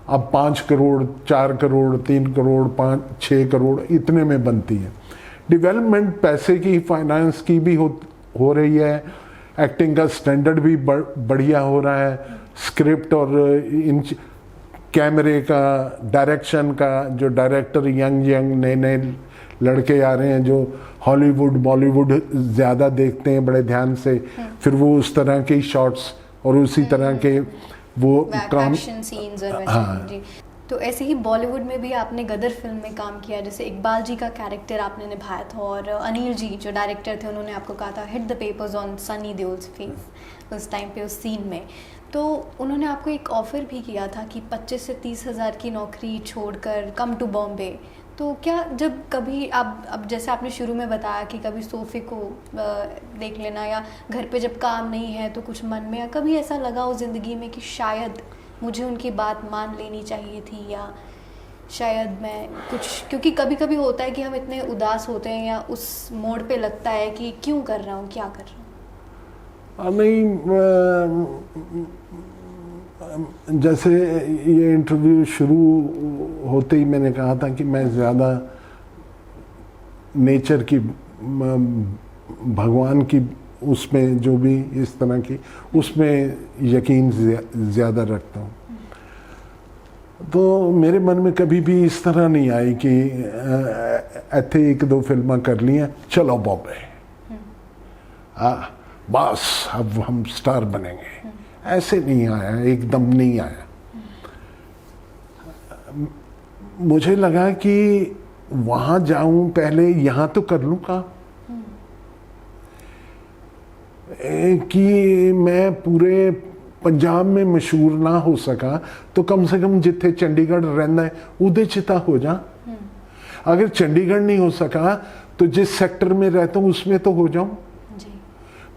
अब 5 करोड़ 4 करोड़ 3 करोड़ 5-6 करोड़ इतने में बनती है। डेवलपमेंट पैसे की, फाइनेंस की भी हो रही है, एक्टिंग का स्टैंडर्ड भी बढ़िया हो रहा है, स्क्रिप्ट और इन कैमरे का, डायरेक्शन का, जो डायरेक्टर यंग नए नए लड़के आ रहे हैं जो हॉलीवुड बॉलीवुड ज़्यादा देखते हैं बड़े ध्यान से, फिर वो उस तरह के शॉट्स और उसी तरह के वो काम, एक्शन सीन्स और वैसे हाँ। जी। तो ऐसे ही बॉलीवुड में भी आपने गदर फिल्म में काम किया, जैसे इकबाल जी का कैरेक्टर आपने निभाया था, और अनिल जी जो डायरेक्टर थे उन्होंने आपको कहा था hit the papers on Sunny Deols face उस टाइम पे उस सीन में। तो उन्होंने आपको एक ऑफ़र भी किया था कि 25 से 30 हज़ार की नौकरी छोड़कर कम टू बॉम्बे। तो क्या जब कभी आप, अब जैसे आपने शुरू में बताया कि कभी सोफ़े को देख लेना या घर पे जब काम नहीं है तो कुछ मन में, या कभी ऐसा लगा हो ज़िंदगी में कि शायद मुझे उनकी बात मान लेनी चाहिए थी, या शायद मैं कुछ, क्योंकि कभी कभी होता है कि हम इतने उदास होते हैं या उस मोड़ पे लगता है कि क्यों कर रहा हूँ, क्या कर रहा हूँ। नहीं, जैसे ये इंटरव्यू शुरू होते ही मैंने कहा था कि मैं ज़्यादा नेचर की, भगवान की, उसमें जो भी इस तरह की, उसमें यकीन ज़्यादा रखता हूँ। तो मेरे मन में कभी भी इस तरह नहीं आई कि ऐसे 1-2 फिल्में कर लियाँ, चलो बॉम्बे बस अब हम स्टार बनेंगे, ऐसे नहीं आया, एकदम नहीं आया। मुझे लगा कि वहाँ जाऊँ पहले, यहाँ तो कर लूँ काम, कि मैं पूरे पंजाब में मशहूर ना हो सका तो कम से कम जिथे चंडीगढ़ रहना है उदे चिता हो जा। अगर चंडीगढ़ नहीं हो सका तो जिस सेक्टर में रहता हूँ उसमें तो हो जाऊं।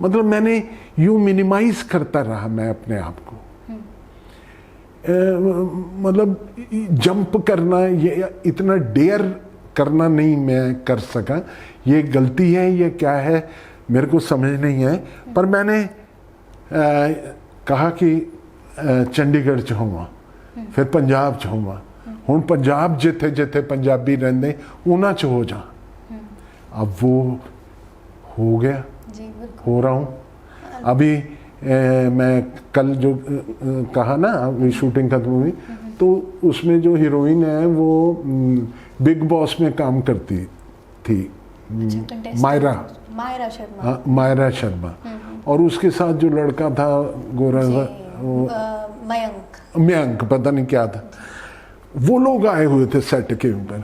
मतलब मैंने यूं मिनिमाइज करता रहा मैं अपने आप को। मतलब जंप करना, ये इतना डेयर करना नहीं मैं कर सका। ये गलती है, ये क्या है मेरे को समझ नहीं है, पर मैंने कहा कि चंडीगढ़ च होवां, फिर पंजाब च होवां। हुण पंजाब जिथे जिथे पंजाबी रहंदे उन्हां च हो जा। अब वो हो गया, हो रहा हूँ। अभी मैं कल जो कहा ना, अभी शूटिंग खत्म हुई तो उसमें जो हीरोइन है वो बिग बॉस में काम करती थी, मायरा शर्मा। मायरा शर्मा। और उसके साथ जो लड़का था गोरा, मयंक पता नहीं क्या था, वो लोग आए हुए थे सेट के ऊपर।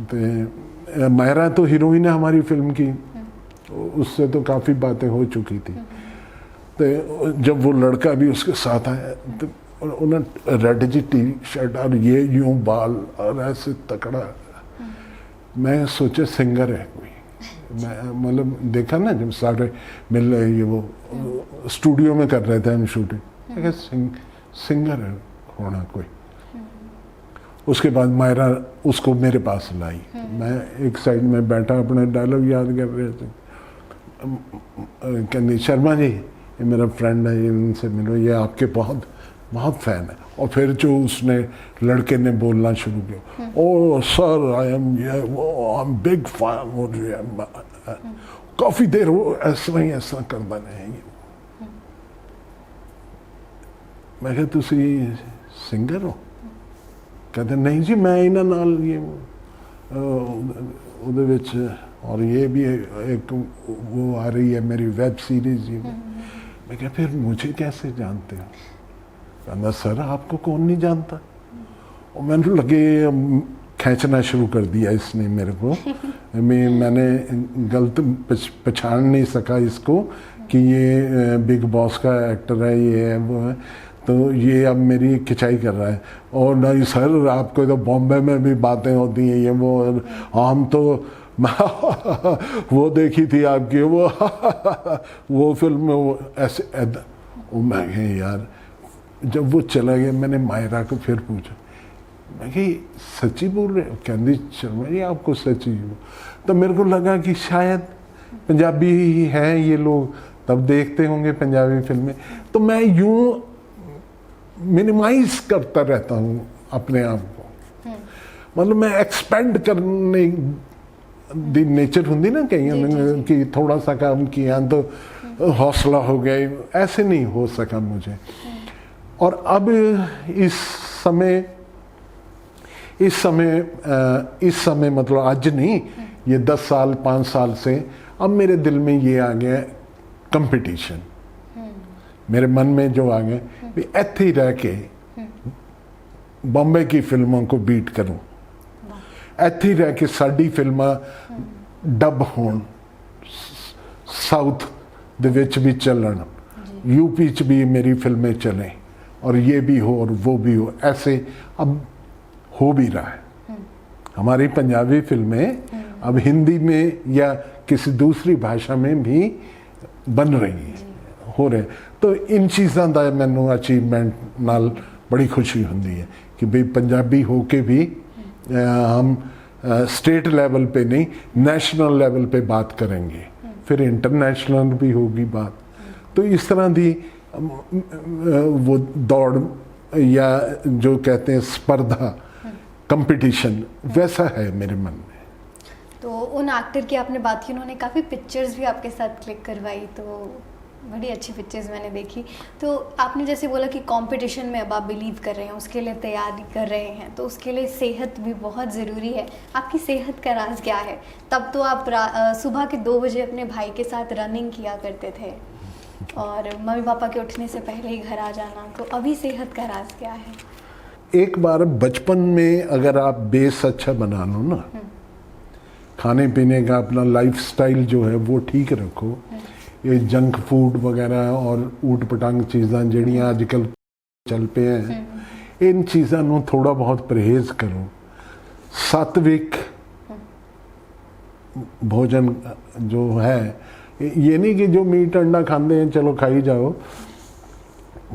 तो मायरा तो हीरोइन है हमारी फिल्म की, उससे तो काफ़ी बातें हो चुकी थी। तो जब वो लड़का भी उसके साथ आया तो उन्होंने रेड जी टी शर्ट और ये यूं बाल और ऐसे तकड़ा, मैं सोचा सिंगर है कोई। मैं मतलब देखा ना जब सारे मिल रहे, ये वो स्टूडियो में कर रहे थे हम शूटिंग, सिंगर है होना कोई। उसके बाद मायरा उसको मेरे पास लाई, मैं एक साइड में बैठा अपने डायलॉग याद कर रहे थे। कहनी शर्मा जी ये मेरा फ्रेंड है, इनसे मिलो, ये आपके बहुत बहुत फ़ैन है। और फिर जो उसने लड़के ने बोलना शुरू किया, oh sir I am big fan, काफ़ी देर वो ऐसा करता नहीं। मैं कहा तुसी सिंगर हो? कहते नहीं जी मैं ਇਹਨਾਂ ਨਾਲ ये ਉਹਦੇ ਵਿੱਚ और ये भी एक वो आ रही है मेरी वेब सीरीज ये मैं क्या फिर मुझे कैसे जानते हो कहना सर आपको कौन नहीं जानता और मैंने लगे खींचना शुरू कर दिया इसने मेरे को मैंने गलत पहचान नहीं सका इसको कि ये बिग बॉस का एक्टर है ये है वो है तो ये अब मेरी खिंचाई कर रहा है और नहीं सर आपको तो बॉम्बे में भी बातें होती हैं ये वो हम तो वो देखी थी आपकी वो फिल्म में वो ऐसे वो मैं यार जब वो चला गया मैंने मायरा को फिर पूछा मैं कि सच्ची बोल रहे हो कहती शर्मा जी आपको सच्ची तो मेरे को लगा कि शायद पंजाबी ही हैं ये लोग तब देखते होंगे पंजाबी फिल्में तो मैं यूं मिनिमाइज करता रहता हूँ अपने आप को मतलब मैं एक्सपेंड करने दी नेचर होंगी ना कहीं कि थोड़ा सा काम किया तो हौसला हो गया ऐसे नहीं हो सका मुझे और अब इस समय मतलब आज नहीं ये 10 साल 5 साल से अब मेरे दिल में ये आ गया कंपटीशन मेरे मन में जो आ गया भी इत्थे ही रह के बॉम्बे की फिल्मों को बीट करूं इत्थे ही रह के साडी फिल्मां डब होण साउथ दे विच भी चलन यूपी च भी मेरी फिल्में चलें और ये भी हो और वो भी हो ऐसे अब हो भी रहा है हमारी पंजाबी फिल्में अब हिंदी में या किसी दूसरी भाषा में भी बन रही हैं हो रहे तो इन चीज़ों का मैनू अचीवमेंट नाल बड़ी खुशी होती है कि भाई पंजाबी हो के भी हम स्टेट लेवल पे नहीं नेशनल लेवल पे बात करेंगे फिर इंटरनेशनल भी होगी बात तो इस तरह की वो दौड़ या जो कहते हैं स्पर्धा कंपटीशन वैसा है मेरे मन में तो उन एक्टर की आपने बात की उन्होंने काफ़ी पिक्चर्स भी आपके साथ क्लिक करवाई तो बड़ी अच्छी पिक्चर्स मैंने देखी तो आपने जैसे बोला कि कंपटीशन में अब आप बिलीव कर रहे हैं उसके लिए तैयारी कर रहे हैं तो उसके लिए सेहत भी बहुत ज़रूरी है आपकी सेहत का राज क्या है तब तो आप सुबह के 2 बजे अपने भाई के साथ रनिंग किया करते थे और मम्मी पापा के उठने से पहले ही घर आ जाना तो अभी सेहत का राज क्या है एक बार बचपन में अगर आप बेस अच्छा बना लो ना खाने पीने का अपना लाइफस्टाइल जो है वो ठीक रखो ये जंक फूड वगैरह और ऊट पटांग चीज़ां जड़ियाँ आजकल चल पे हैं इन चीज़ों थोड़ा बहुत परहेज करो सात्विक भोजन जो है ये नहीं कि जो मीट अंडा खाते हैं चलो खाई जाओ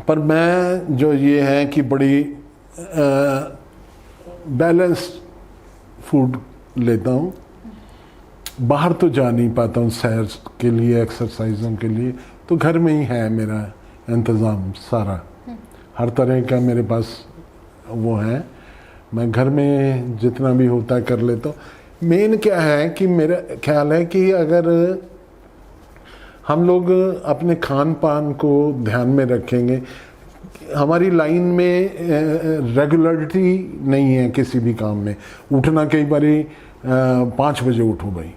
पर मैं जो ये है कि बड़ी बैलेंस्ड फूड लेता हूँ बाहर तो जा नहीं पाता हूँ सैर के लिए एक्सरसाइजों के लिए तो घर में ही है मेरा इंतज़ाम सारा हर तरह का मेरे पास वो है मैं घर में जितना भी होता है कर लेता हूँ मेन क्या है कि मेरा ख्याल है कि अगर हम लोग अपने खान पान को ध्यान में रखेंगे हमारी लाइन में रेगुलरिटी नहीं है किसी भी काम में उठना कई बारी 5 बजे उठो भाई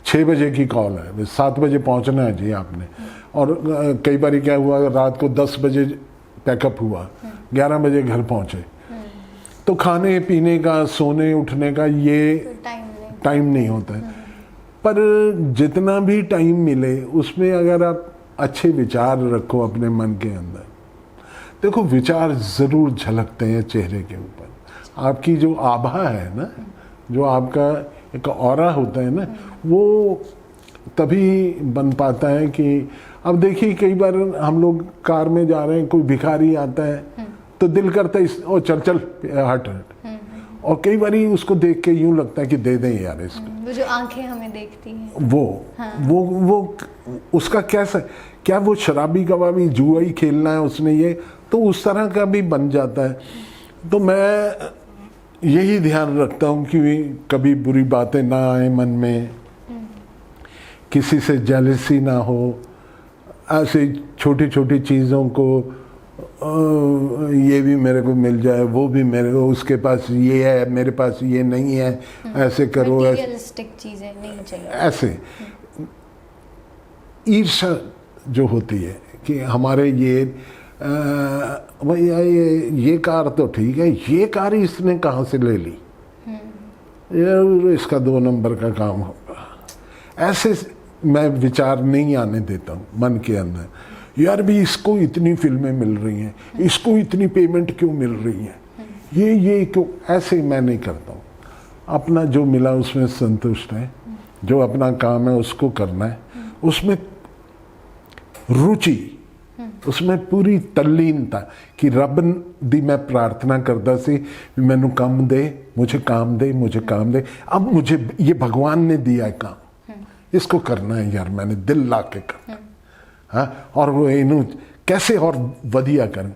6 बजे की कॉल है 7 बजे पहुंचना है जी आपने और कई बारी क्या हुआ रात को 10 बजे पैकअप हुआ 11 बजे घर पहुंचे तो खाने पीने का सोने उठने का ये टाइम नहीं होता है पर जितना भी टाइम मिले उसमें अगर आप अच्छे विचार रखो अपने मन के अंदर देखो विचार ज़रूर झलकते हैं चेहरे के ऊपर आपकी जो आभा है ना जो आपका एक ऑरा होता है ना वो तभी बन पाता है कि अब देखिए कई बार हम लोग कार में जा रहे हैं कोई भिखारी आता है तो दिल करता है ओ चल चल हट और कई बारी उसको देख के यूं लगता है कि दे दें यार इसको वो जो आंखें हमें देखती हैं वो उसका कैसा क्या वो शराबी कबाबी जुआ ही खेलना है उसने ये तो उस तरह का भी बन जाता है तो मैं यही ध्यान रखता हूँ कि कभी बुरी बातें ना आए मन में किसी से जेलसी ना हो ऐसे छोटी छोटी चीज़ों को ये भी मेरे को मिल जाए, वो भी मेरे को, उसके पास ये है मेरे पास ये नहीं है, ऐसे करो, मटेरियलिस्टिक चीजें नहीं चाहिए। ऐसे ईर्ष्या जो होती है कि हमारे भैया ये कार तो ठीक है, ये कार इसने कहाँ से ले ली, यार इसका 2 नंबर का काम होगा, ऐसे मैं विचार नहीं आने देता हूँ मन के अंदर। यार भी इसको इतनी फिल्में मिल रही हैं, इसको इतनी पेमेंट क्यों मिल रही है, ये क्यों, ऐसे मैं नहीं करता हूँ। अपना जो मिला उसमें संतुष्ट है, जो अपना काम है उसको करना है, उसमें रुचि, उसमें पूरी तल्लीनता कि रब दी मैं प्रार्थना करता सी भी मैनू काम दे, मुझे काम दे, मुझे काम दे। अब मुझे ये भगवान ने दिया है काम, इसको करना है यार, मैंने दिल ला के करना, हाँ, और वो इनू कैसे और वधिया करूं।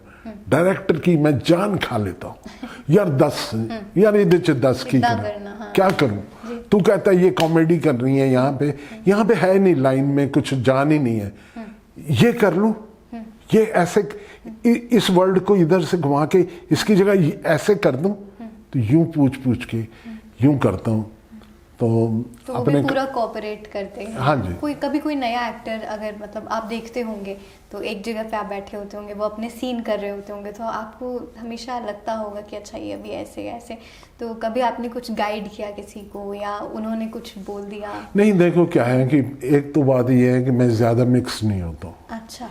डायरेक्टर की मैं जान खा लेता हूँ यार, 10 यार ये 10 की हाँ। क्या करूं। तू कहता है ये कॉमेडी कर रही है, यहाँ पे है नहीं, लाइन में कुछ जान ही नहीं है, ये कर लूं, ये ऐसे इस वर्ड को इधर से घुमा के इसकी जगह ऐसे कर दूं, तो यूं पूछ के यूं करता हूं। तो अपने पूरा कोऑपरेट करते हैं। हाँ जी। कोई नया एक्टर अगर मतलब आप देखते होंगे तो एक जगह पे आप बैठे होते होंगे, वो अपने सीन कर रहे होते होंगे, तो आपको हमेशा लगता होगा कि अच्छा ये अभी ऐसे, तो कभी आपने कुछ गाइड किया किसी को या उन्होंने कुछ बोल दिया? नहीं, देखो क्या है कि एक तो बात ये है कि मैं ज्यादा मिक्स नहीं होता। अच्छा।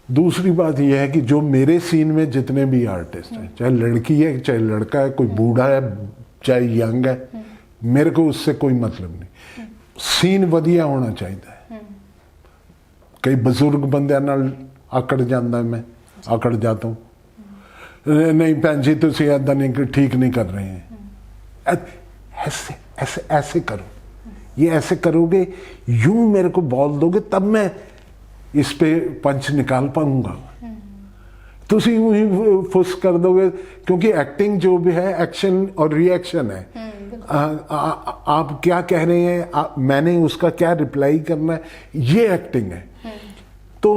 दूसरी बात यह है कि जो मेरे सीन में जितने भी आर्टिस्ट हैं, चाहे लड़की है चाहे लड़का है, कोई बूढ़ा है चाहे यंग है, मेरे को उससे कोई मतलब नहीं, सीन वधिया होना चाहिए। कई बुजुर्ग बंदे नाल आकड़ जाता, मैं आकड़ जाता हूँ, नहीं भैन जी तुम ऐसा नहीं, ठीक नहीं कर रहे हैं, ऐसे ऐसे ऐसे करो, ये ऐसे करोगे, यूं मेरे को बोल दोगे तब मैं इस पे पंच निकाल पाऊंगा। तुसी फुस कर दोगे, क्योंकि एक्टिंग जो भी है एक्शन और रिएक्शन है। आप क्या कह रहे हैं, मैंने उसका क्या रिप्लाई करना है, ये एक्टिंग है। तो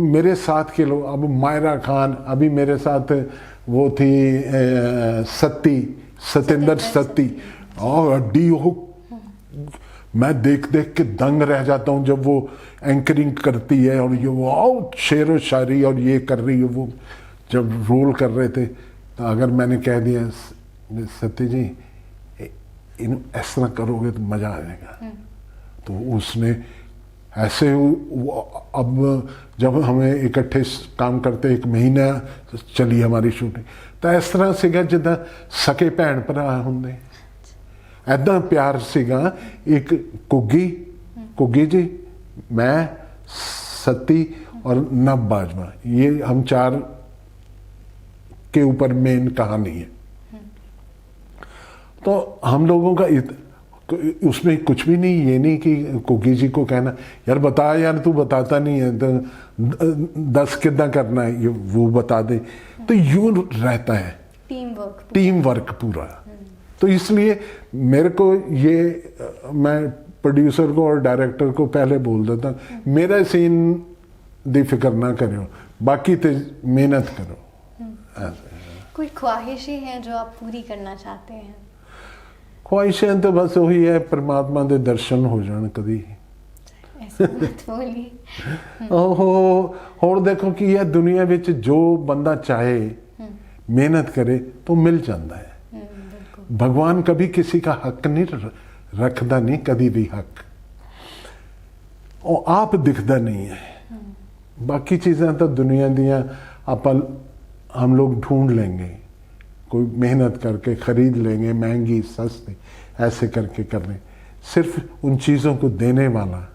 मेरे साथ के लोग, अब मायरा खान, अभी मेरे साथ वो थी सतेंद्र सत्ती, और अड्डी हो, मैं देख के दंग रह जाता हूँ जब वो एंकरिंग करती है और ये वो शेर व शायरी और ये कर रही है। वो जब रोल कर रहे थे तो अगर मैंने कह दिया सत्य जी इन इस तरह करोगे तो मज़ा आ जाएगा, तो उसने ऐसे अब जब हमें इकट्ठे काम करते 1 महीना चली हमारी शूटिंग, तो इस तरह सीगा जिदा सके भैन भरा होंगे, ऐदा प्यार सीगा। एक कुग्गी जी, मैं, सती और नव बाजवा, ये हम 4 के ऊपर मेन कहानी है। तो हम लोगों का उसमें कुछ भी नहीं, ये नहीं कि कुग्गी जी को कहना यार बता यार तू बताता नहीं है तो 10 कितना करना है, ये वो बता दे, तो यूं रहता है टीम वर्क पूरा। तो इसलिए मेरे को ये, मैं प्रोड्यूसर को और डायरेक्टर को पहले बोल देता, मेरा सीन दी फिक्र ना करो, बाकी तो मेहनत करो। कोई ख्वाहिशें हैं जो आप पूरी करना चाहते हैं? ख्वाहिशें तो बस वही है, परमात्मा के दर्शन हो जाने कभी। और देखो कि यह दुनिया विच जो बंदा चाहे मेहनत करे तो मिल जाता है। भगवान कभी किसी का हक नहीं रखता, नहीं कभी भी हक, और आप दिखता नहीं है। बाकी चीज़ें तो दुनिया दियाँ हम लोग ढूंढ लेंगे, कोई मेहनत करके खरीद लेंगे, महंगी सस्ती ऐसे करके कर लें, सिर्फ उन चीज़ों को देने वाला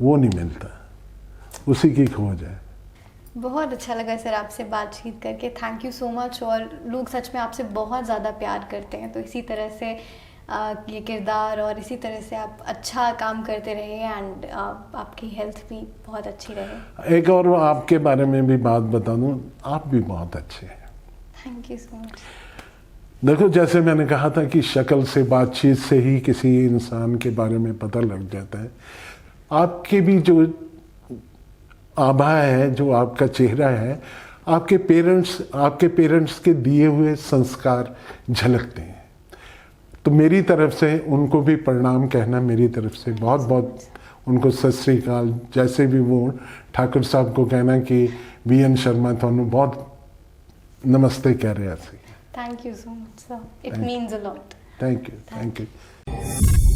वो नहीं मिलता, उसी की खोज है। बहुत अच्छा लगा सर आपसे बातचीत करके, थैंक यू सो मच। और लोग सच में आपसे बहुत ज़्यादा प्यार करते हैं, तो इसी तरह से ये किरदार और इसी तरह से आप अच्छा काम करते रहे, एंड आपकी हेल्थ भी बहुत अच्छी रहे। एक और आपके बारे में भी बात बता दूं, आप भी बहुत अच्छे हैं। Thank you so much. देखो जैसे मैंने कहा था कि शक्ल से, बातचीत से ही किसी इंसान के बारे में पता लग जाता है। आपके भी जो आभा है, जो आपका चेहरा है, आपके पेरेंट्स के दिए हुए संस्कार झलकते हैं। तो मेरी तरफ से उनको भी प्रणाम कहना, मेरी तरफ से बहुत बहुत उनको सत श्री अकाल। जैसे भी वो ठाकुर साहब को कहना कि VN शर्मा थानू बहुत नमस्ते कह रहे सी। Thank you so much sir, it means a lot. Thank you.